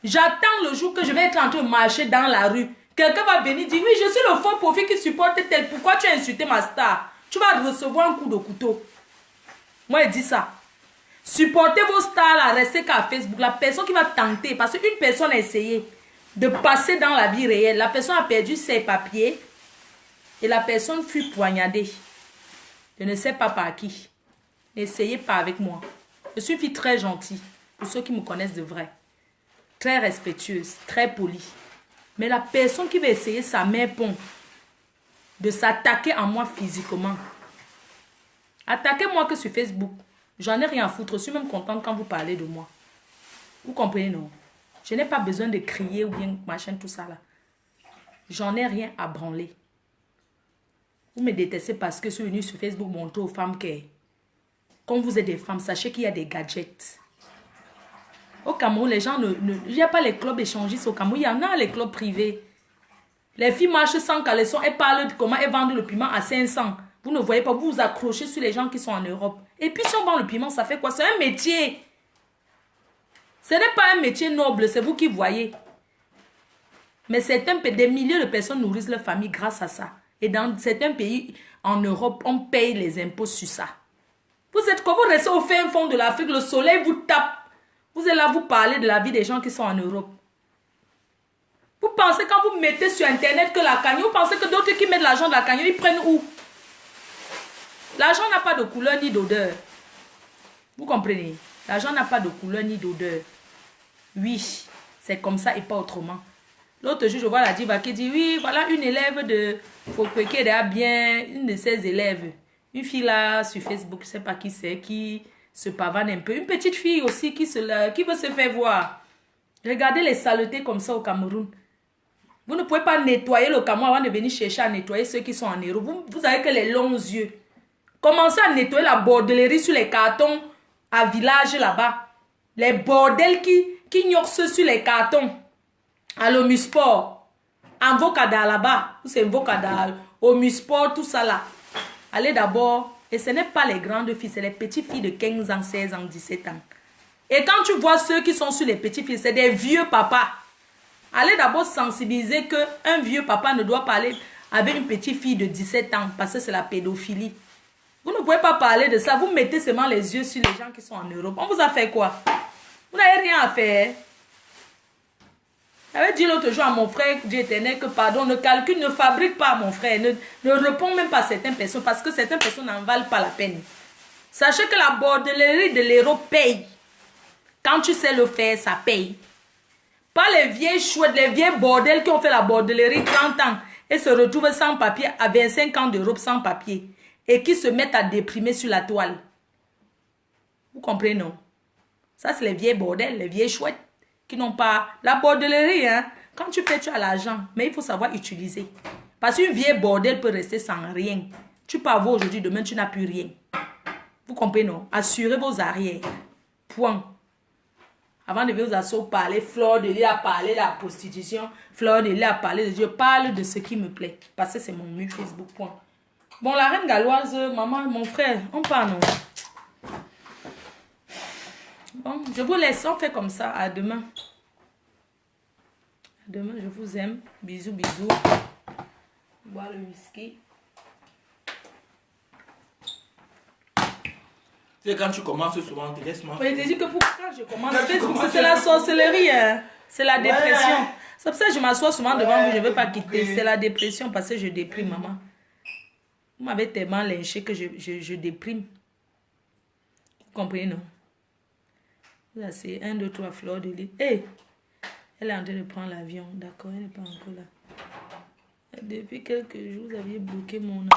J'attends le jour que je vais être en train de marcher dans la rue. Quelqu'un va venir dire, oui, je suis le faux profil qui supporte tel. Pourquoi tu as insulté ma star? Tu vas recevoir un coup de couteau. Moi, je dis ça. Supportez vos stars là, restez qu'à Facebook. La personne qui va tenter, parce qu'une personne a essayé de passer dans la vie réelle. La personne a perdu ses papiers et la personne fut poignardée. Je ne sais pas par qui. N'essayez pas avec moi. Je suis une fille très gentille. pour ceux qui me connaissent de vrai. Très respectueuse, très polie. Mais la personne qui va essayer sa mère pont de s'attaquer à moi physiquement. Attaquez-moi que sur Facebook. J'en ai rien à foutre. Je suis même contente quand vous parlez de moi. Vous comprenez, non? Je n'ai pas besoin de crier ou bien machin, tout ça là. J'en ai rien à branler. Vous me détestez parce que je suis venue sur Facebook montrer aux femmes que quand vous êtes des femmes, sachez qu'il y a des gadgets. Au Cameroun, les gens il n'y a pas les clubs échangistes au Cameroun. Il y en a les clubs privés. Les filles marchent sans caleçon et parlent de comment elles vendent le piment à 500. Vous ne voyez pas, vous vous accrochez sur les gens qui sont en Europe. Et puis si on vend le piment, ça fait quoi? C'est un métier. Ce n'est pas un métier noble, c'est vous qui voyez. Mais des milliers de personnes nourrissent leur famille grâce à ça. Et dans certains pays en Europe, on paye les impôts sur ça. Vous êtes quoi? Vous restez au fin fond de l'Afrique, le soleil vous tape. Vous êtes là, vous parlez de la vie des gens qui sont en Europe. Vous pensez quand vous mettez sur Internet que la cagnotte, vous pensez que d'autres qui mettent l'argent de la cagnotte, ils prennent où? L'argent n'a pas de couleur ni d'odeur. Vous comprenez? L'argent n'a pas de couleur ni d'odeur. Oui, c'est comme ça et pas autrement. L'autre jour, je vois la diva qui dit, oui, voilà une élève de Fokweke bien, une de ses élèves. Une fille là sur Facebook, je ne sais pas qui c'est, qui se pavane un peu. Une petite fille aussi qui veut se faire voir. Regardez les saletés comme ça au Cameroun. Vous ne pouvez pas nettoyer le Cameroun avant de venir chercher à nettoyer ceux qui sont en Europe. Vous avez que les longs yeux. Commencez à nettoyer la bordellerie sur les cartons à village là-bas. Les bordels qui gnoxent sur les cartons. À l'Omusport. En Vocada là-bas. C'est Vocada, Omusport, tout ça là. Allez d'abord. Et ce n'est pas les grandes filles, c'est les petites filles de 15 ans, 16 ans, 17 ans. Et quand tu vois ceux qui sont sur les petites filles, c'est des vieux papas. Allez d'abord sensibiliser qu'un vieux papa ne doit pas aller avec une petite fille de 17 ans parce que c'est la pédophilie. Vous ne pouvez pas parler de ça. Vous mettez seulement les yeux sur les gens qui sont en Europe. On vous a fait quoi? Vous n'avez rien à faire. J'avais dit l'autre jour à mon frère Dieu éternel que pardon, ne calcule, ne fabrique pas mon frère. Ne réponds même pas à certaines personnes parce que certaines personnes n'en valent pas la peine. Sachez que la bordellerie de l'Europe paye. Quand tu sais le faire, ça paye. Pas les vieilles chouettes, les vieux bordels qui ont fait la bordellerie 30 ans et se retrouvent sans papier à 25 ans d'Europe sans papier et qui se mettent à déprimer sur la toile. Vous comprenez, non? Ça, c'est les vieilles bordels, les vieilles chouettes qui n'ont pas... La bordellerie, hein, quand tu fais, tu as l'argent, mais il faut savoir utiliser. Parce qu'une vieille bordel peut rester sans rien. Tu peux avoir aujourd'hui, demain, tu n'as plus rien. Vous comprenez, non? Assurez vos arrières. Point. Avant de vous asseoir, parler, Fleur de Lys a parlé de la prostitution, Fleur de Lys a parlé de Dieu. Je parle de ce qui me plaît. Parce que c'est mon mur Facebook. Point. Bon, la reine galloise, maman, mon frère, on parle, non? Bon, je vous laisse, on fait comme ça. À demain. À demain, je vous aime. Bisous, bisous. Boire le whisky. C'est quand tu commences souvent, tu laisses moi. Mais je dis que pour quand je commence Facebook, c'est la sorcellerie, hein. C'est la dépression. Ouais. C'est pour ça que je m'assois souvent devant vous, je ne veux pas quitter. C'est la dépression parce que je déprime, maman. Vous m'avez tellement lynché que je déprime. Vous comprenez, non? Là, c'est 1, 2, 3, Fleur de Lys. Hey, elle est en train de prendre l'avion. D'accord, elle n'est pas encore là. Depuis quelques jours, vous aviez bloqué mon nom.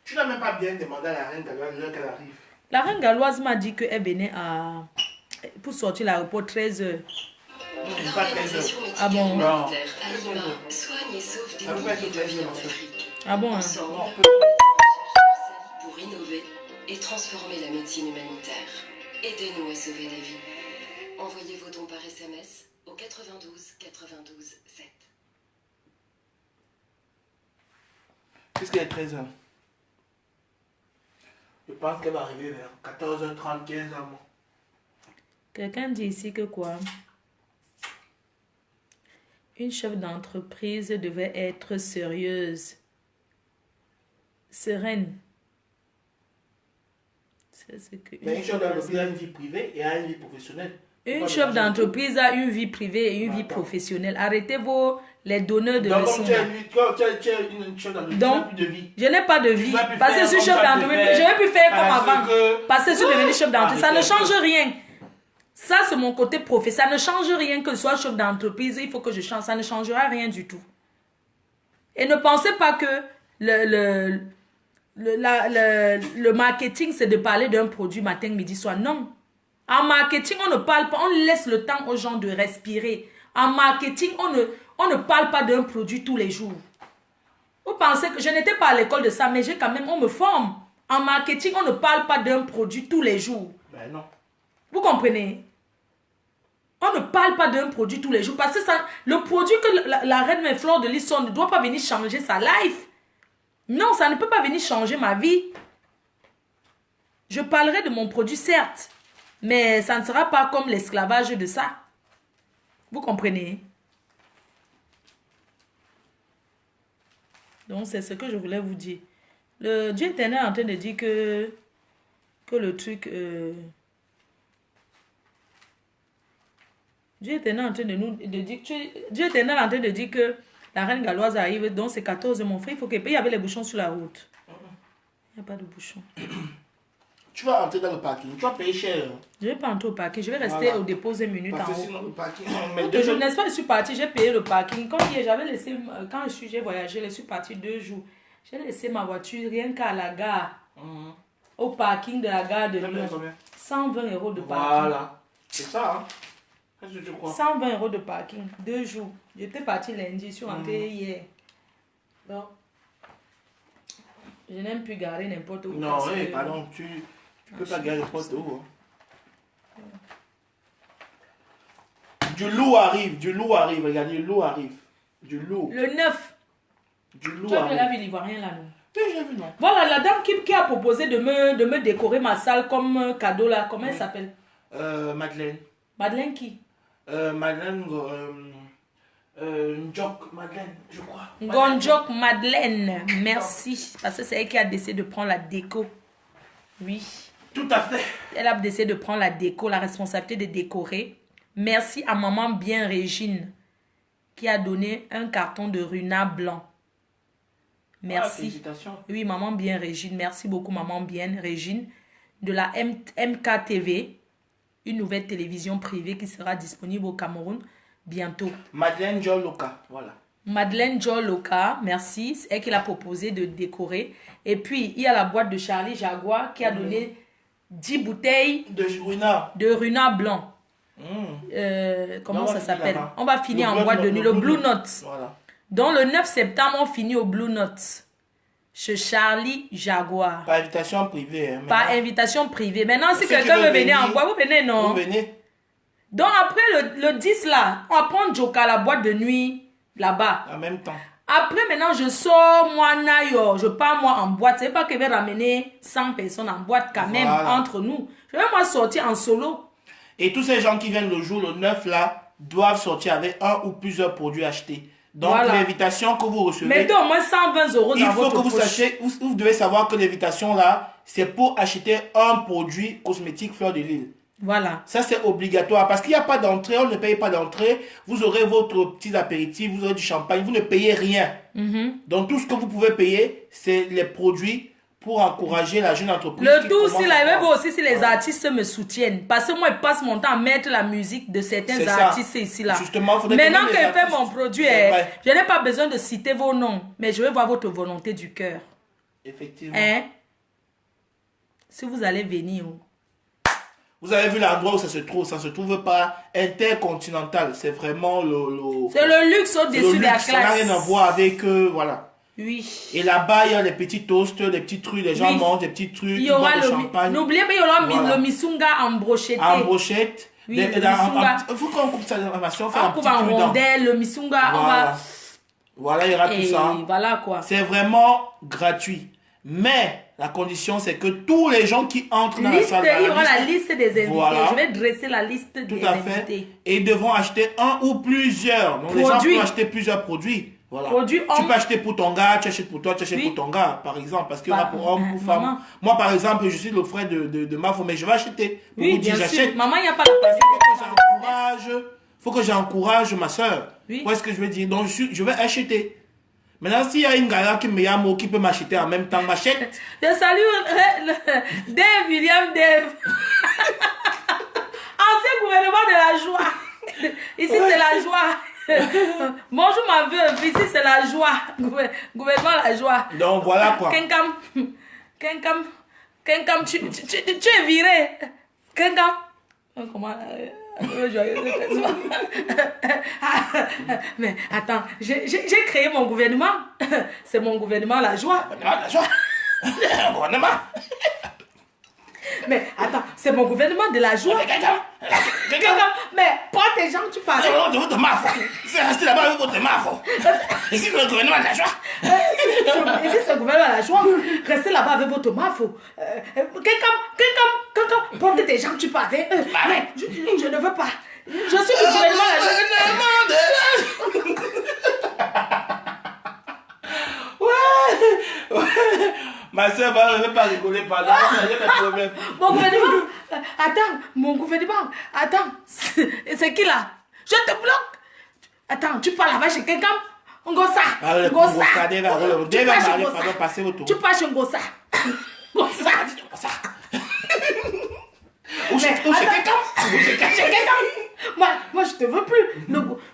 Tu n'as même pas bien demandé à la reine galloise l'heure qu'elle arrive. La reine galloise m'a dit qu'elle venait pour sortir l'aéroport 13 h. Pas 13 h. Ah bon? Non. Soigne et sauve des milliers de vies en Afrique. Ah bon? Ensemble, pour innover et transformer la médecine humanitaire. Aidez-nous à sauver des vies. Envoyez vos dons par SMS au 92 92 7. Qu'est-ce qu'il est 13 h? Je pense qu'elle va arriver vers 14h30, 15h. Quelqu'un dit ici que quoi? Une chef d'entreprise devait être sérieuse, sereine. C'est ce que mais une chef d'entreprise a une vie privée et a une vie professionnelle. Une chef d'entreprise a une vie privée et une vie professionnelle. Arrêtez les donneurs de leçons. Donc, tu es une chef d'entreprise, tu n'as plus de vie. Je n'ai pas de vie. vas plus Parce que je faire suis chef comme d'entreprise. tu as Je ne vais plus faire comme parce avant. que- Parce que je suis devenue chef d'entreprise. Ça ne Arrêtez. change rien. Ça, c'est mon côté professionnel. Ça ne change rien que je sois chef d'entreprise. Il faut que je change. Ça ne changera rien du tout. Et ne pensez pas que le marketing, c'est de parler d'un produit matin, midi, soir. Non. En marketing, on ne parle pas. On laisse le temps aux gens de respirer. En marketing, on ne parle pas d'un produit tous les jours. Vous pensez que je n'étais pas à l'école de ça, mais j'ai quand même, on me forme. En marketing, on ne parle pas d'un produit tous les jours. Ben non. Vous comprenez? On ne parle pas d'un produit tous les jours. Parce que ça, le produit que la reine mes fleurs de l'histoire ne doit pas venir changer sa life. Non, ça ne peut pas venir changer ma vie. Je parlerai de mon produit, certes. Mais ça ne sera pas comme l'esclavage de ça. Vous comprenez? Donc, c'est ce que je voulais vous dire. Le Dieu éternel est en train de dire que le truc... Dieu éternel est en train de dire... Dieu éternel est en train de dire que la reine galloise arrive, donc c'est 14, mon frère. Il faut qu'il y avait les bouchons sur la route. Il n'y a pas de bouchons. Tu vas entrer dans le parking, tu vas payer cher. Je ne vais pas entrer au parking, je vais rester Voilà. au dépôt 1 minute en Parce que haut. sinon, le parking. Je n'est-ce pas, je suis partie, j'ai payé le parking. Comme hier, j'avais laissé, quand j'ai voyagé, je suis partie 2 jours. J'ai laissé ma voiture rien qu'à la gare, au parking de la gare de Lyon. 120 € de parking. Voilà. C'est ça, hein. Qu'est-ce que tu crois? 120 € de parking, 2 jours. J'étais partie lundi, je suis rentrée hier. Donc, je n'aime plus garer n'importe où. Non, parce hey, que- pardon, tu peux pas garer n'importe où. Hein. Du loup arrive, regardez, du loup arrive. Du loup, Le 9, du loup tu as vu la arrive. ville ivoirienne là, non? Oui, j'ai vu, non. Voilà, la dame qui a proposé de me décorer ma salle comme cadeau là, comment elle s'appelle? Madeleine. Madeleine qui? Madeleine, Njok, Madeleine, je crois. Gonjok Madeleine, merci. Parce que c'est elle qui a décidé de prendre la déco. Oui. Tout à fait. Elle a décidé de prendre la déco, la responsabilité de décorer. Merci à maman bien Régine qui a donné un carton de Runa blanc. Ah, Merci. félicitations. Oui, maman bien Régine. Merci beaucoup, maman bien Régine. De la MKTV, une nouvelle télévision privée qui sera disponible au Cameroun bientôt. Madeleine Joloka, voilà. Madeleine Joloka, merci. C'est elle qui l'a proposé de décorer. Et puis, il y a la boîte de Charlie Jaguar qui a donné 10 bouteilles De Runa. de Runa blanc. Comment On va ça finir s'appelle? là-bas. On va finir Le en boîte de Blue nuit. Note, Le Blue Note. Voilà. Donc, le 9 septembre, on finit au Blue Note. Chez Charlie Jaguar. Par invitation privée. Hein, Par maintenant. invitation privée. Maintenant, si Ceux quelqu'un qui veut veulent venir en venir, boîte, vous venez, non? Vous venez. Donc, après le 10 là, on va prendre Joka, la boîte de nuit, là-bas. En même temps. Après, maintenant, je sors, moi, Nayo, je pars, moi, en boîte. C'est pas que je vais ramener 100 personnes en boîte, quand même, Voilà. entre nous. Je vais, moi, sortir en solo. Et tous ces gens qui viennent le jour, le 9 là, doivent sortir avec un ou plusieurs produits achetés. Donc, Voilà. l'invitation que vous recevez, Mettez au moins 120 € il dans faut votre que vous poche. sachiez, vous devez savoir que l'invitation là, c'est pour acheter un produit cosmétique Fleur de Lille. Voilà. Ça, c'est obligatoire parce qu'il n'y a pas d'entrée, on ne paye pas d'entrée. Vous aurez votre petit apéritif, vous aurez du champagne, vous ne payez rien. Donc, tout ce que vous pouvez payer, c'est les produits pour encourager la jeune entreprise. Le qui tout, commence si à là, je voir. veux aussi si les artistes me soutiennent. Parce que moi, je passe mon temps à mettre la musique de certains C'est ça. artistes ici, là. Justement, faudrait Maintenant que que les je fais artistes- mon produit, C'est vrai. je n'ai pas besoin de citer vos noms. Mais je veux voir votre volonté du cœur. Effectivement. Hein? Si vous allez venir. Vous avez vu l'endroit où ça se trouve pas intercontinental. C'est vraiment le C'est le luxe c'est le au-dessus de la luxe. Ça n'a rien à classe. voir avec voilà. Oui. Et là-bas, il y a les petits toasts, les petits trucs, les gens Oui. mangent des petits trucs, Il y ils aura boivent du le... champagne N'oubliez pas, il y aura Voilà. le misunga en brocheté. en brochette. Oui, Des- le dans- misunga. Il faut qu'on coupe ça dans la nation, faire On un coupe petit en truc dedans. rondelle, le misunga, on Voilà. va... Voilà, il y aura tout Et ça. voilà quoi. C'est vraiment gratuit. Mais la condition, c'est que tous les gens qui entrent dans la Liste, salle, il y aura la liste des invités. Voilà. Je vais dresser la liste tout des à fait, invités. et ils devront acheter un ou plusieurs. Donc les gens Produits. peuvent acheter plusieurs produits. Voilà. Produit Tu homme. peux acheter pour ton gars, tu achètes pour toi, tu achètes Oui. pour ton gars, par exemple. Parce qu'il y en a Bah, pour homme, pour femme. maman. Moi, par exemple, je suis le frère de Mafo, mais je vais acheter. Pour Oui, vous dire, bien sûr. j'achète. Maman, il n'y a pas la Parce place. qu'il faut que j'encourage ma soeur. Oui. Où est-ce que je vais dire? Donc, je vais acheter. Maintenant, s'il y a une gars qui me llame, qui peut m'acheter en même temps, m'achète. Je salue Dave, William Dave. Ancien gouvernement de la joie. Ici, c'est la joie. Bonjour ma veuve, ici c'est la joie. Gouvernement la joie. Donc, voilà quoi. Kenkam, tu es viré. Kenkam. Comment mais attends, j'ai créé mon gouvernement. C'est mon gouvernement la joie. La joie. Gouvernement. Mais attends, c'est mon gouvernement de la joie. Mais prends tes gens, tu parles. Non, de votre mafo. C'est resté là-bas avec votre mafo. Ici, le gouvernement de la joie. Ici, c'est le gouvernement de la joie. Restez là-bas avec votre mafo. Quelqu'un, porte tes gens, tu parles. Mais je ne veux pas. Je suis le gouvernement de la joie. Ouais. Ma soeur ne veut pas rigoler, pardon. Il y a des problèmes. Mon gouvernement. Attends, mon gouvernement. Attends, c'est qui là? Je te bloque. Attends, tu parles là-bas chez quelqu'un? Ngossa. Ngossa. Tu parles chez Ngossa. Ngossa. Ou chez quelqu'un? Chez quelqu'un? Moi, je te veux plus.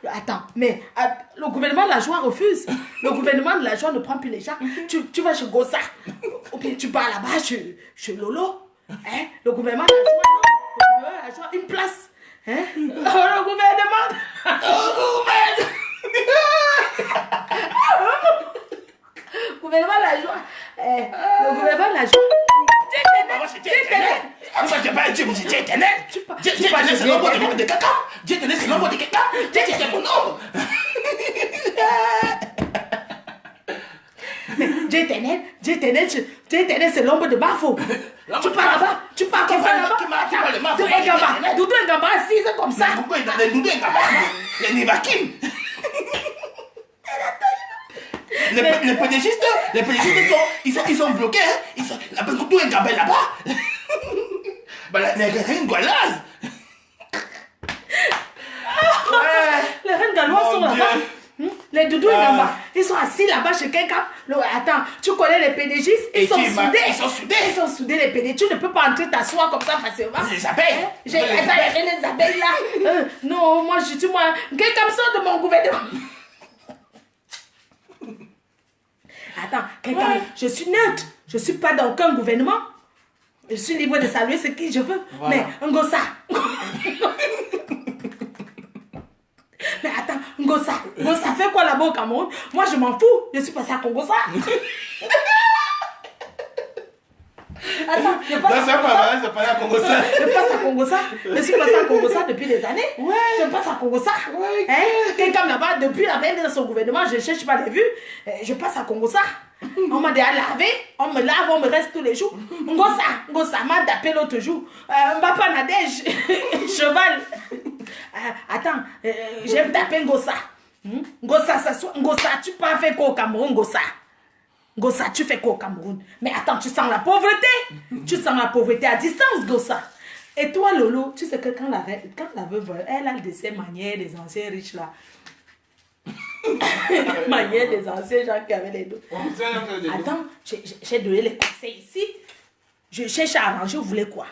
Attends, mais le gouvernement de la joie refuse. Le gouvernement de la joie ne prend plus les gens. Tu vas chez Gossa. Ou bien tu pars là-bas chez Lolo. Hein? Le gouvernement de la joie, non. Le gouvernement de la joie, une place. Hein? Le gouvernement. Gouvernement de la joie. Le gouvernement de la joie. C'est l'ombre de quelqu'un. Dieu tenait, c'est l'ombre de quelqu'un. Dieu tenait mon ombre. Mais Dieu éternel, c'est l'ombre de Mafo. Tu pars là-bas, tu pars comme ça là-bas. Doudou Ngamba, assis comme ça. Doudou Ngamba, les Nivakim. Les pédégistes ils sont bloqués. Ils sont Doudou Ngamba là-bas. Les reines gauloises. Les reines galloises sont là-bas. Les Doudou Ngamba, ils sont assis là-bas chez quelqu'un. Attends, tu connais les pédégistes? Ils sont soudés, les pédés. Tu ne peux pas entrer t'asseoir comme ça facilement. Les abeilles. J'ai les abeilles là. Non, moi je suis moi. Quelqu'un sort de mon gouvernement. Attends, je suis neutre. Je ne suis pas dans aucun gouvernement. Je suis libre de saluer ce qui je veux. Voilà. Mais Ngossa. Mais attends, Ngossa fait quoi là-bas au Cameroun? Moi je m'en fous. Je suis passée à Congossa. Attends, je passe à Congossa. Je suis passée à Congossa depuis des années. Ouais. Je passe à Congossa. Ouais. Hein? Quelqu'un là-bas, depuis la veille de son gouvernement, je ne cherche pas les vues. Je passe à Congossa. On m'a déjà lavé, on me lave, on me reste tous les jours. Ngossa m'a tapé l'autre jour. Mbapa Nadège, cheval. Attends, j'aime taper Ngossa. Ngossa, tu peux faire quoi au Cameroun, Ngossa, tu fais quoi au Cameroun? Mais attends, tu sens la pauvreté. Tu sens la pauvreté à distance, Ngossa. Et toi, Lolo, tu sais que quand la veuve, elle a le dessin manière des anciens riches là. Manière des anciens gens qui avaient les dos. Attends, j'ai donné les conseils ici. Je cherche à arranger, vous voulez quoi?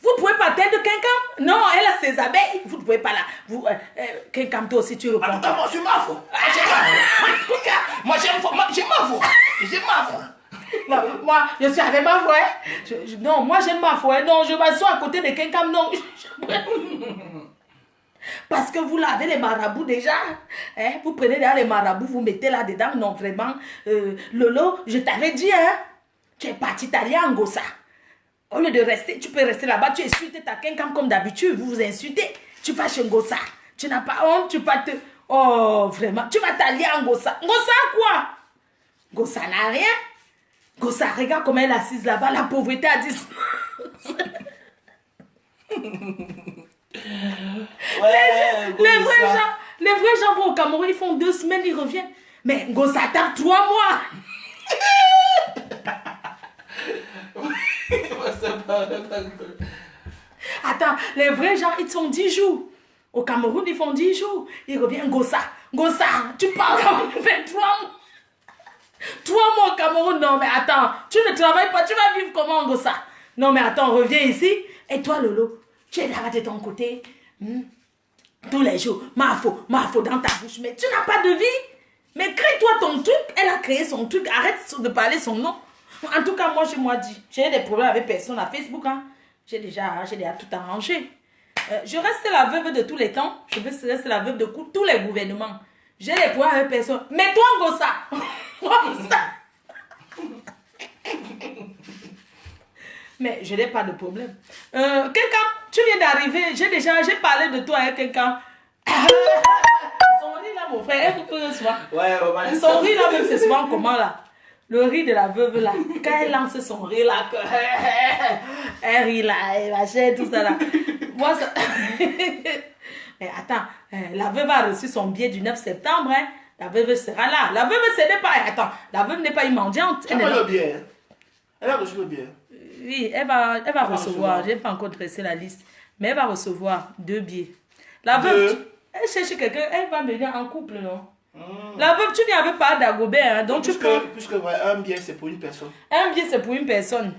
Vous ne pouvez pas atteindre quelqu'un? Non, elle a ses abeilles. Vous ne pouvez pas là. Quelqu'un toi aussi, tu reprends. Attends, moi, je suis mafo. Moi, j'ai mafo. Non, moi, je suis avec ma foi. Non, moi, j'aime ma foi. Non, je m'assois à côté de quelqu'un. Non. Parce que vous lavez les marabouts déjà. Hein? Vous prenez déjà les marabouts, vous mettez là-dedans. Non, vraiment. Lolo, je t'avais dit, hein. Tu es parti t'aller à Ngossa. Au lieu de rester, tu peux rester là-bas, tu insultes ta quelqu'un comme d'habitude, vous vous insultez. Tu vas chez Ngossa. Tu n'as pas honte, tu vas te... Oh, vraiment, tu vas t'allier à Ngossa. Ngossa quoi? Ngossa n'a rien. Ngossa, regarde comment elle est assise là-bas, la pauvreté a dit... les vrais gens vont au Cameroun, ils font 2 semaines, ils reviennent. Mais Ngosa tape 3 mois. Attends, les vrais gens, ils sont 10 jours. Au Cameroun, ils font 10 jours. Ils reviennent, Ngosa, tu parles comme 23 mois. 3 mois au Cameroun, non mais attends, tu ne travailles pas, tu vas vivre comment, Ngosa? Non mais attends, reviens ici. Et toi, Lolo, tu es là de ton côté. Tous les jours, Mafo dans ta bouche. Mais tu n'as pas de vie. Mais crée-toi ton truc. Elle a créé son truc. Arrête de parler son nom. En tout cas, moi, je m'ai dit, j'ai des problèmes avec personne à Facebook. Hein. J'ai déjà tout arrangé. Je reste la veuve de tous les temps. Je veux rester la veuve de tous les gouvernements. J'ai des problèmes avec personne. Mais toi, Ngosa. Mais je n'ai pas de problème. Quelqu'un, tu viens d'arriver. J'ai parlé de toi avec quelqu'un. Son riz là, mon frère, son riz là, même c'est souvent comment là? Le riz de la veuve là. Quand elle lance son riz là, elle rit là, elle machin, tout ça là. Moi, ça... Mais attends, la veuve a reçu son billet du 9 septembre. Hein. La veuve sera là. La veuve, ce n'est pas... Attends, la veuve n'est pas une mendiante. Elle a le billet. Elle a reçu le billet. Oui, elle va recevoir. Je n'ai pas encore dressé la liste. Mais elle va recevoir 2 billets. La veuve, elle cherche quelqu'un, elle va venir en couple, non? La veuve, tu n'y avais pas d'Agobert, hein, donc puisque ouais, un billet, c'est pour une personne. Un billet, c'est pour une personne.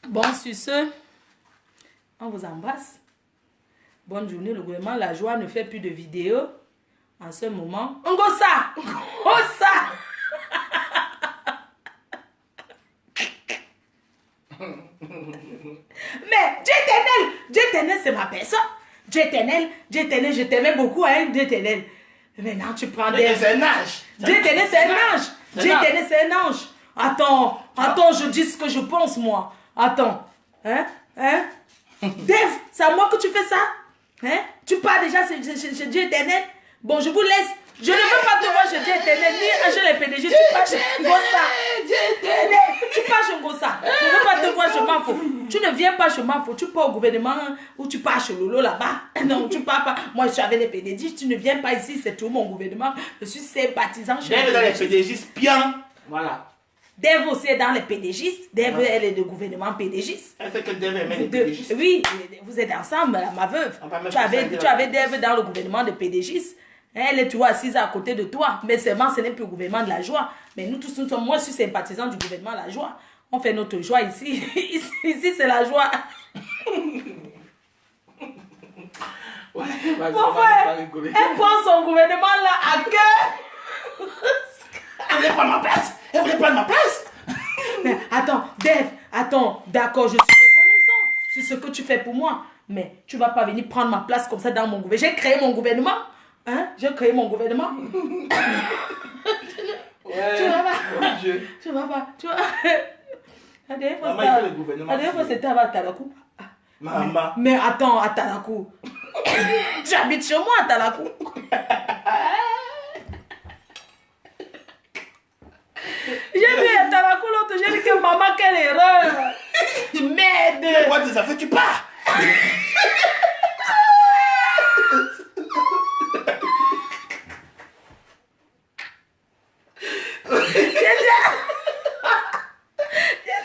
Bon, sur ce, on vous embrasse. Bonne journée. Le gouvernement La Joie ne fait plus de vidéos. En ce moment, Ngosa! Mais Dieu éternel, c'est ma personne. Dieu éternel, je t'aimais beaucoup, hein, Dieu éternel. Maintenant, tu prends des... C'est un ange. Dieu éternel, c'est un ange. Dieu éternel, c'est un ange. Attends, je dis ce que je pense, moi. Attends. Dave, c'est à moi que tu fais ça? Hein? Tu pars déjà chez Dieu éternel? Bon, je vous laisse. Je ne veux pas te voir chez Dieu éternel, ni chez les PDG. Tu pars chez Ngosa. Tu pars chez Ngosa. Je ne veux pas te voir chez Mafo. Tu ne viens pas chez Mafo. Tu pars au gouvernement ou tu pars chez Lolo là-bas. Non, tu pars pas. Moi, je suis avec les PDG. Tu ne viens pas ici. C'est tout mon gouvernement. Je suis sympathisant chez les PDG. Bien. Voilà. Dave aussi est dans les PDGistes. Dave, elle est de gouvernement PDGiste. Elle fait que Dave aime les PDGistes. Oui, vous êtes ensemble, ma veuve. Tu avais Dave dans le gouvernement de PDGistes. Elle est toujours assise à côté de toi. Mais seulement, ce n'est plus le gouvernement de La Joie. Mais nous tous, nous sommes, moi, je suis sympathisant du gouvernement La Joie. On fait notre joie ici. Ici, c'est la joie. Mon frère, elle prend son gouvernement là à cœur. Elle voulait prendre ma place. Elle voulait prendre ma place. Mais attends, Dave, attends, d'accord, je suis reconnaissant sur ce que tu fais pour moi. Mais tu ne vas pas venir prendre ma place comme ça dans mon gouvernement. J'ai créé mon gouvernement. Hein? J'ai créé mon gouvernement. Ouais, tu vas pas. Mon Dieu. Tu vas pas. Tu vas. La dernière fois, c'était à Talakou. Maman. Mais attends, à Talakou. J'habite chez moi à Talakou. J'ai vu à Talakou l'autre, j'ai dit que maman, quelle erreur. Merde. Tu vois tes affaires, tu pars. J'ai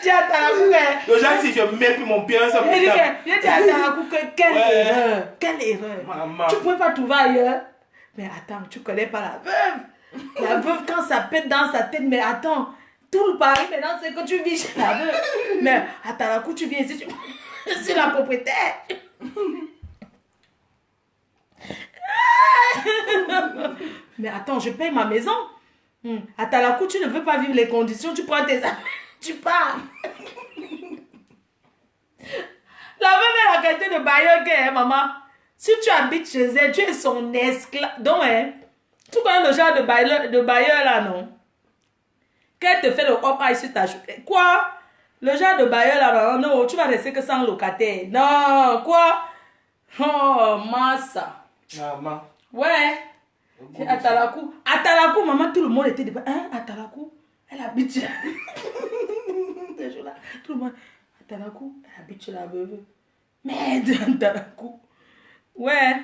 dit à Talakou que... Déjà, si je mets plus mon pied, ça me fait... J'ai dit à Talakou que quelle erreur. Quelle erreur. Maman. Tu ne pouvais pas trouver ailleurs. Mais attends, tu ne connais pas la veuve. La veuve, quand ça pète dans sa tête, mais attends, tout le pari maintenant, c'est que tu vis chez la veuve. Mais à Talakou, tu viens ici, tu... c'est la propriétaire. Mais attends, je paye ma maison. À Talakou, tu ne veux pas vivre les conditions, tu prends tes affaires, tu pars. La veuve est la qualité de bailleur qu'elle est, maman. Si tu habites chez elle, tu es son esclave. Donc, tu connais le genre de bailleur là, non? Qu'elle te fait le hop sur ta chute. Quoi? Le genre de bailleur là, non, tu vas rester que sans locataire. Non, quoi? Oh, massa. Maman. Ouais. À Talakou. À Talakou, maman, tout le monde était débat. Hein, à Talakou, elle habite chez... Tout le monde. À Talakou, elle habite chez la veuve. Merde, à Talakou. Ouais.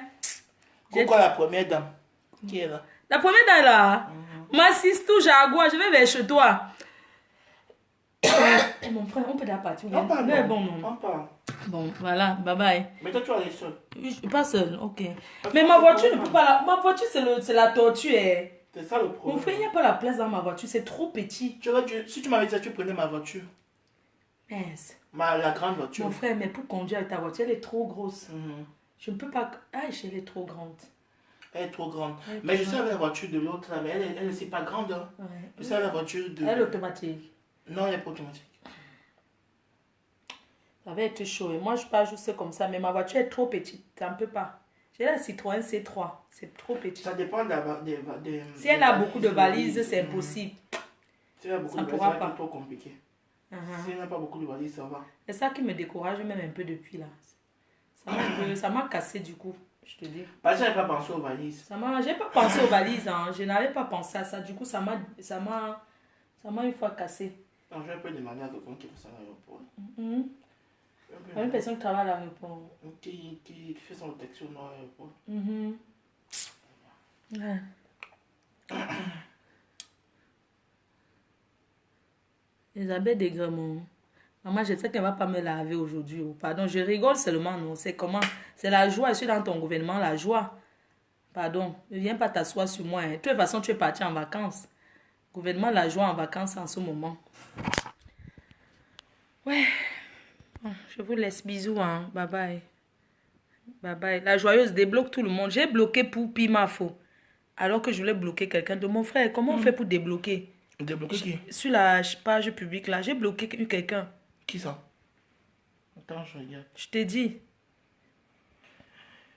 Pourquoi la première dame qui est là? La première dame là. Ma tout Jaguar, je vais vers chez toi. Mon frère, on peut déjà partir. Non, pas, Mais non. bon, non. Non, pas. Bon, voilà, bye bye. Mais toi, tu vas aller seul. Pas seul, ok. Parce Mais que ma c'est voiture ne normal. peut pas la... Ma voiture, c'est la tortue. C'est ça le Mon problème. frère, il n'y a pas la place dans ma voiture, c'est trop petit. Si tu m'avais dit ça, tu prenais ma voiture. Mince. La grande voiture. Mon frère, mais pour conduire avec ta voiture, elle est trop grosse. Mhm. Je ne peux pas... Ah, elle est trop grande. Elle est trop grande. Elle est Mais trop je sais avec la voiture de l'autre, là, mais elle c'est pas grande. Hein. Ouais. Je sais avec la voiture de... Elle est automatique. Non, elle est pas automatique. Ça va être chaud. Et moi, je pas juste comme ça. Mais ma voiture est trop petite. Ça ne peut pas. J'ai la Citroën C3. C'est trop petit. Ça dépend Si elle a beaucoup de valises, c'est impossible. Si elle a beaucoup Ça de pourra valises, ça va pas. être trop compliqué. Uh-huh. Si elle n'a pas beaucoup de valises, ça va. C'est ça qui me décourage même un peu depuis là. Ça m'a cassé du coup, je te dis. Parce que j'avais pas pensé aux valises. J'ai pas pensé aux valises, hein. Je n'avais pas pensé à ça. Du coup, ça m'a une fois cassé. Non, je vais un peu demander à quelqu'un qui fait ça à l'aéroport. Il y a une personne qui travaille à l'aéroport. Qui fait son texte à l'aéroport. Ouais. Elisabeth Degremont. Maman, je sais qu'elle ne va pas me laver aujourd'hui. Oh. Pardon, je rigole seulement, non. C'est comment? C'est la joie. Je suis dans ton gouvernement, la joie. Pardon, ne viens pas t'asseoir sur moi. Hein. De toute façon, tu es parti en vacances. Gouvernement, la joie en vacances en ce moment. Ouais. Bon, je vous laisse. Bisous. Hein. Bye bye. Bye bye. La joyeuse débloque tout le monde. J'ai bloqué pour Pimafo. Alors que je voulais bloquer quelqu'un de mon frère. Comment on fait pour débloquer? Débloquer qui? Sur la page publique là, j'ai bloqué quelqu'un. Qui ça? Attends, je regarde. Je t'ai dit.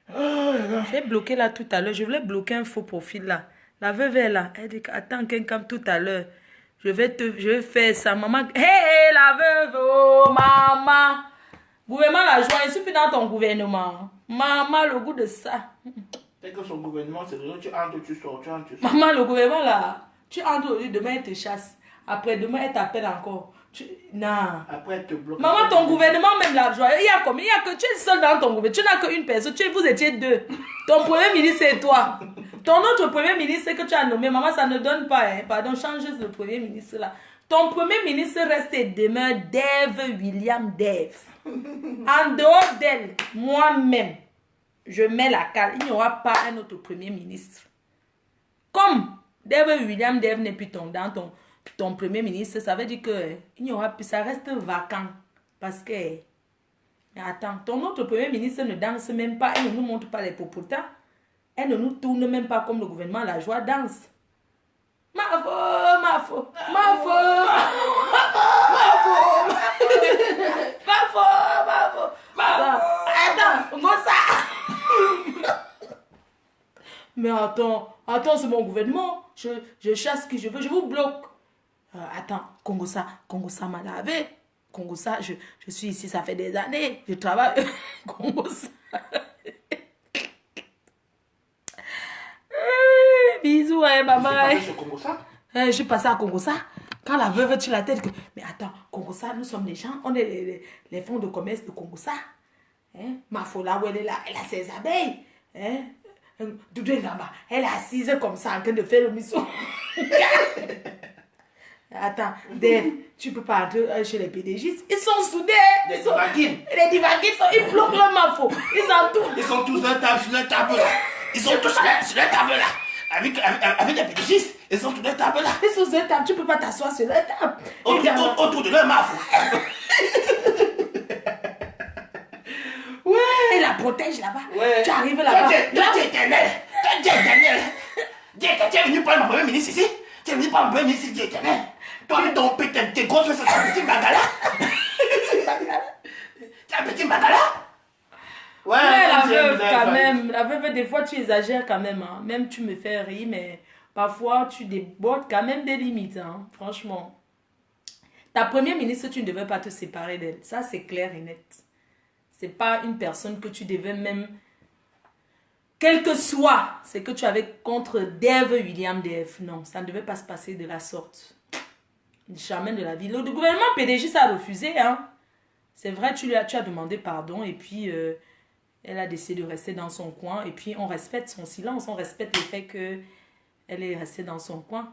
Oh là là. J'ai bloqué là tout à l'heure. Je voulais bloquer un faux profil là. La veuve est là. Elle dit attends quelqu'un tout à l'heure. Je vais faire ça. Maman. Hé, la veuve. Oh, maman. Gouvernement la joie. Je suis plus dans ton gouvernement. Maman, le goût de ça. Dès que son gouvernement, c'est le tu entres, tu sors, tu entres, tu sors. Maman, le gouvernement là. Tu entres aujourd'hui, demain elle te chasse. Après demain elle t'appelle encore. Non. Après, elle te bloque. Maman, ton gouvernement, même la joie, il y a combien? Il y a que tu es seul dans ton gouvernement. Tu n'as qu'une personne. Vous étiez deux. Ton premier ministre, c'est toi. Ton autre premier ministre, c'est que tu as nommé. Maman, ça ne donne pas. Hein. Pardon, change le premier ministre là. Ton premier ministre reste et demeure Dave William Dave. En dehors d'elle, moi-même, je mets la cale. Il n'y aura pas un autre premier ministre. Comme Dave William Dave n'est plus dans ton premier ministre, ça veut dire que il n'y aura plus, ça reste vacant. Parce que, mais attends, ton autre premier ministre ne danse même pas, elle ne nous montre pas les popotas, elle ne nous tourne même pas comme le gouvernement La Joie danse. Ma faux. Attends, ça. Mais attends, c'est mon gouvernement. Je chasse qui je veux, je vous bloque. Attends, Congo ça m'a lavé. Congo ça, je suis ici, ça fait des années. Je travaille. Congo ça. Bisous, hein, bye bye. Je suis passée à Congo ça. Quand la veuve tire la tête, mais attends, Congo ça, nous sommes les gens, on est les fonds de commerce de Congo ça. Hein? Ma fola, où elle est là, elle a ses abeilles. Hein? Elle est assise comme ça en train de faire le mission. Attends, Dave, tu peux pas entrer chez les PDG. Ils sont soudés. Les divaguines. Les divaguines, ils bloquent le mafo. Ils entourent. Ils sont tous sur la table là. Ils sont tous sur la table là. Avec les pédagistes, ils sont tous sur la table là. Ils sont sur la table, tu peux pas t'asseoir sur la table. Autour de leur mafo. Ouais, et la protège là-bas. Ouais. Tu arrives là-bas. Toi, tu es éternel. Tu es venu prendre mon premier ministre ici. Tu es venu prendre mon premier ministre ici, éternel. Toi, avec ton tes grosses fesses, c'est un petit bagala. C'est un petit bagala. Ouais, la veuve quand même. La veuve, des fois, tu exagères quand même. Hein. Même tu me fais rire, mais parfois, tu débordes quand même des limites. Hein. Franchement. Ta première ministre, tu ne devais pas te séparer d'elle. Ça, c'est clair et net. C'est pas une personne que tu devais même... Quel que soit ce que tu avais contre Dave William Dave. Non, ça ne devait pas se passer de la sorte. Jamais de la vie. Le gouvernement PDG, ça a refusé. Hein. C'est vrai, tu as demandé pardon et puis... elle a décidé de rester dans son coin. Et puis, on respecte son silence. On respecte le fait qu'elle est restée dans son coin.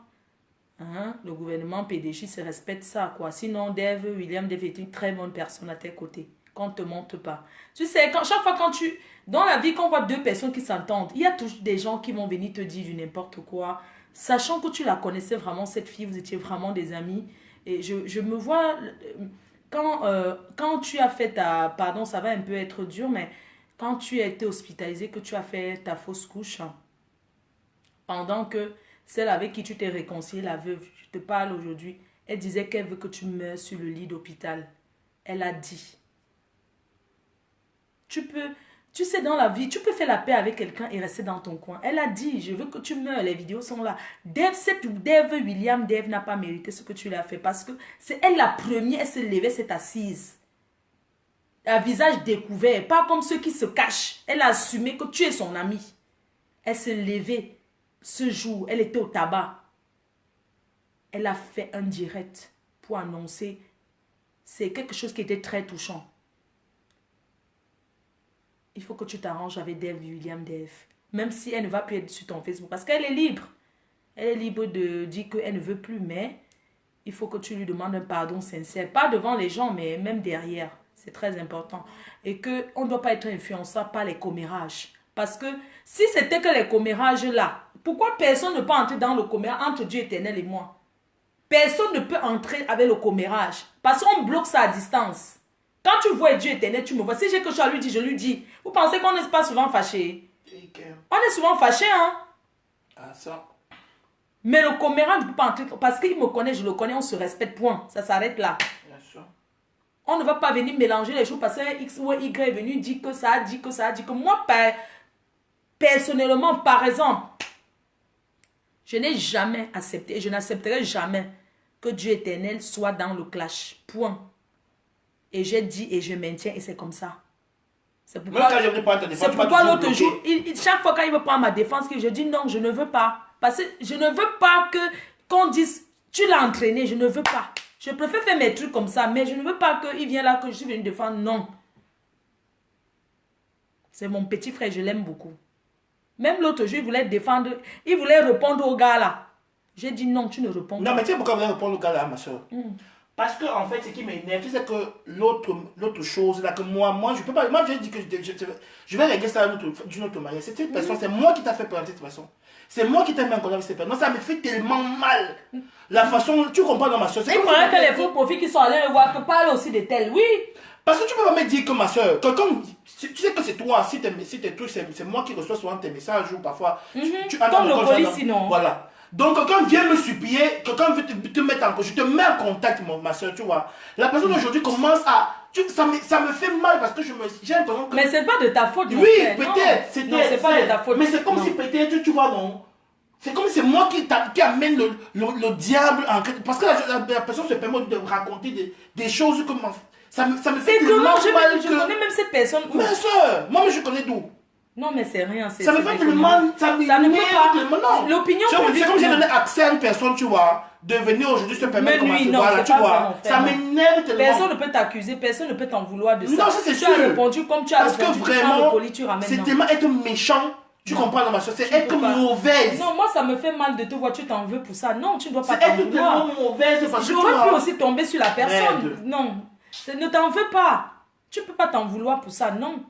Hein? Le gouvernement PDG se respecte ça, quoi. Sinon, William Dave est une très bonne personne à tes côtés. Qu'on ne te monte pas. Tu sais, chaque fois quand tu... Dans la vie, quand on voit deux personnes qui s'entendent, il y a toujours des gens qui vont venir te dire du n'importe quoi. Sachant que tu la connaissais vraiment, cette fille, vous étiez vraiment des amis. Et je me vois... Quand tu as fait ta... Pardon, ça va un peu être dur, mais quand tu as été hospitalisé, que tu as fait ta fausse couche, pendant que celle avec qui tu t'es réconcilié, la veuve, je te parle aujourd'hui, elle disait qu'elle veut que tu meurs sur le lit d'hôpital. Elle a dit. Tu sais, dans la vie, tu peux faire la paix avec quelqu'un et rester dans ton coin. Elle a dit, je veux que tu meurs, les vidéos sont là. William Dave n'a pas mérité ce que tu lui as fait parce que c'est elle la première, elle se levait, s'est assise. Un visage découvert, pas comme ceux qui se cachent. Elle a assumé que tu es son ami. Elle s'est levée ce jour, elle était au tabac. Elle a fait un direct pour annoncer. C'est quelque chose qui était très touchant. Il faut que tu t'arranges avec William Dave. Même si elle ne va plus être sur ton Facebook. Parce qu'elle est libre. Elle est libre de dire qu'elle ne veut plus. Mais il faut que tu lui demandes un pardon sincère. Pas devant les gens, mais même derrière. C'est très important. Et qu'on ne doit pas être influencé par les commérages. Parce que si c'était que les commérages là, pourquoi personne ne peut entrer dans le commérage entre Dieu éternel et moi? Personne ne peut entrer avec le commérage. Parce qu'on bloque ça à distance. Quand tu vois Dieu éternel, tu me vois. Si j'ai quelque chose à lui dire, je lui dis. Vous pensez qu'on n'est pas souvent fâché? On est souvent fâché, hein? Ah, ça. Mais le commérage ne peut pas entrer. Parce qu'il me connaît, je le connais, on se respecte, point. Ça s'arrête là. Bien sûr. On ne va pas venir mélanger les choses parce que X ou Y est venu dire que ça, dit que ça, dit que moi, personnellement, par exemple, je n'ai jamais accepté et je n'accepterai jamais que Dieu éternel soit dans le clash. Point. Et j'ai dit et je maintiens et c'est comme ça. C'est pourquoi, l'autre jour, chaque fois quand il veut prendre ma défense, je dis non, je ne veux pas. Parce que je ne veux pas qu'on dise tu l'as entraîné, je ne veux pas. Je préfère faire mes trucs comme ça, mais je ne veux pas qu'il vienne là que je suis venu défendre. Non. C'est mon petit frère, je l'aime beaucoup. Même l'autre jour, il voulait défendre, il voulait répondre au gars là. J'ai dit non, tu ne réponds pas. Non, mais tu sais pourquoi vous voulez répondre au gars là, ma soeur? Parce que, en fait, ce qui m'énerve, tu sais que l'autre chose, là, que moi, je peux pas. Moi, j'ai dit que je vais régler ça d'une autre manière. Cette personne, c'est moi qui t'a fait planter de cette façon. C'est moi qui t'ai mis en contact avec cette personne. Ça me fait tellement mal. La façon, tu comprends dans ma soeur. Il croyait que les faux profils qui sont allés me voir, que parlent aussi de tel, oui. Parce que tu peux pas me dire que ma soeur, tu sais que c'est toi, si tes trucs, c'est moi qui reçois souvent tes messages ou parfois. Comme le colis, sinon. Voilà. Donc, quelqu'un vient me supplier, quelqu'un veut te mettre en contact, je te mets en contact, ma soeur, tu vois. La personne aujourd'hui commence à. Ça me fait mal parce que j'ai l'impression que. Mais c'est pas de ta faute, oui, peut-être. Non, c'est pas de ta faute. Mais c'est comme si peut-être, tu vois, non. C'est comme si c'est moi qui amène le diable en quelque. Parce que la personne se permet de raconter des choses comme. Ça me fait tellement mal. Je connais même cette personne. Ma soeur, moi, je connais d'où. Non, mais c'est rien. Ça me fait tellement. Ça ne peut pas. Non. L'opinion publique. C'est comme si j'ai donné accès à une personne, tu vois, de venir aujourd'hui se permettre de commencer. Voilà, tu vois. Ça m'énerve tellement. Personne ne peut t'accuser, personne ne peut t'en vouloir de ça. Non, ça c'est sûr. Tu as répondu comme tu as répondu. Parce que vraiment, c'est tellement être méchant. Tu comprends dans ma soeur, c'est être mauvaise. Non, moi ça me fait mal de te voir, tu t'en veux pour ça. Non, tu ne dois pas t'en vouloir. C'est être tellement mauvaise. Tu aurais pu aussi tomber sur la personne. Non, ne t'en veux pas. Tu ne peux pas t'en vouloir pour ça, non.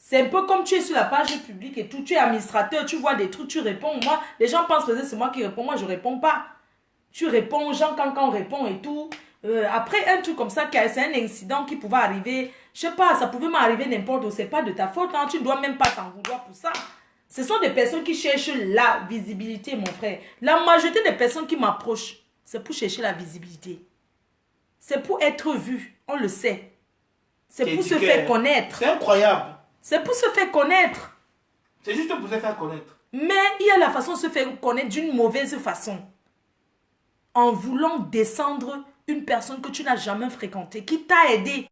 C'est un peu comme tu es sur la page publique et tout, tu es administrateur, tu vois des trucs, tu réponds. Moi, les gens pensent que c'est moi qui réponds, moi je réponds pas. Tu réponds aux gens quand on répond et tout. Après, un truc comme ça, c'est un incident qui pouvait arriver, je sais pas, ça pouvait m'arriver n'importe où, c'est pas de ta faute, hein, tu ne dois même pas t'en vouloir pour ça. Ce sont des personnes qui cherchent la visibilité, mon frère. La majorité des personnes qui m'approchent, c'est pour chercher la visibilité. C'est pour être vu, on le sait. C'est pour se faire connaître. C'est incroyable. C'est pour se faire connaître. C'est juste pour se faire connaître. Mais il y a la façon de se faire connaître d'une mauvaise façon. En voulant descendre une personne que tu n'as jamais fréquentée, qui t'a aidé.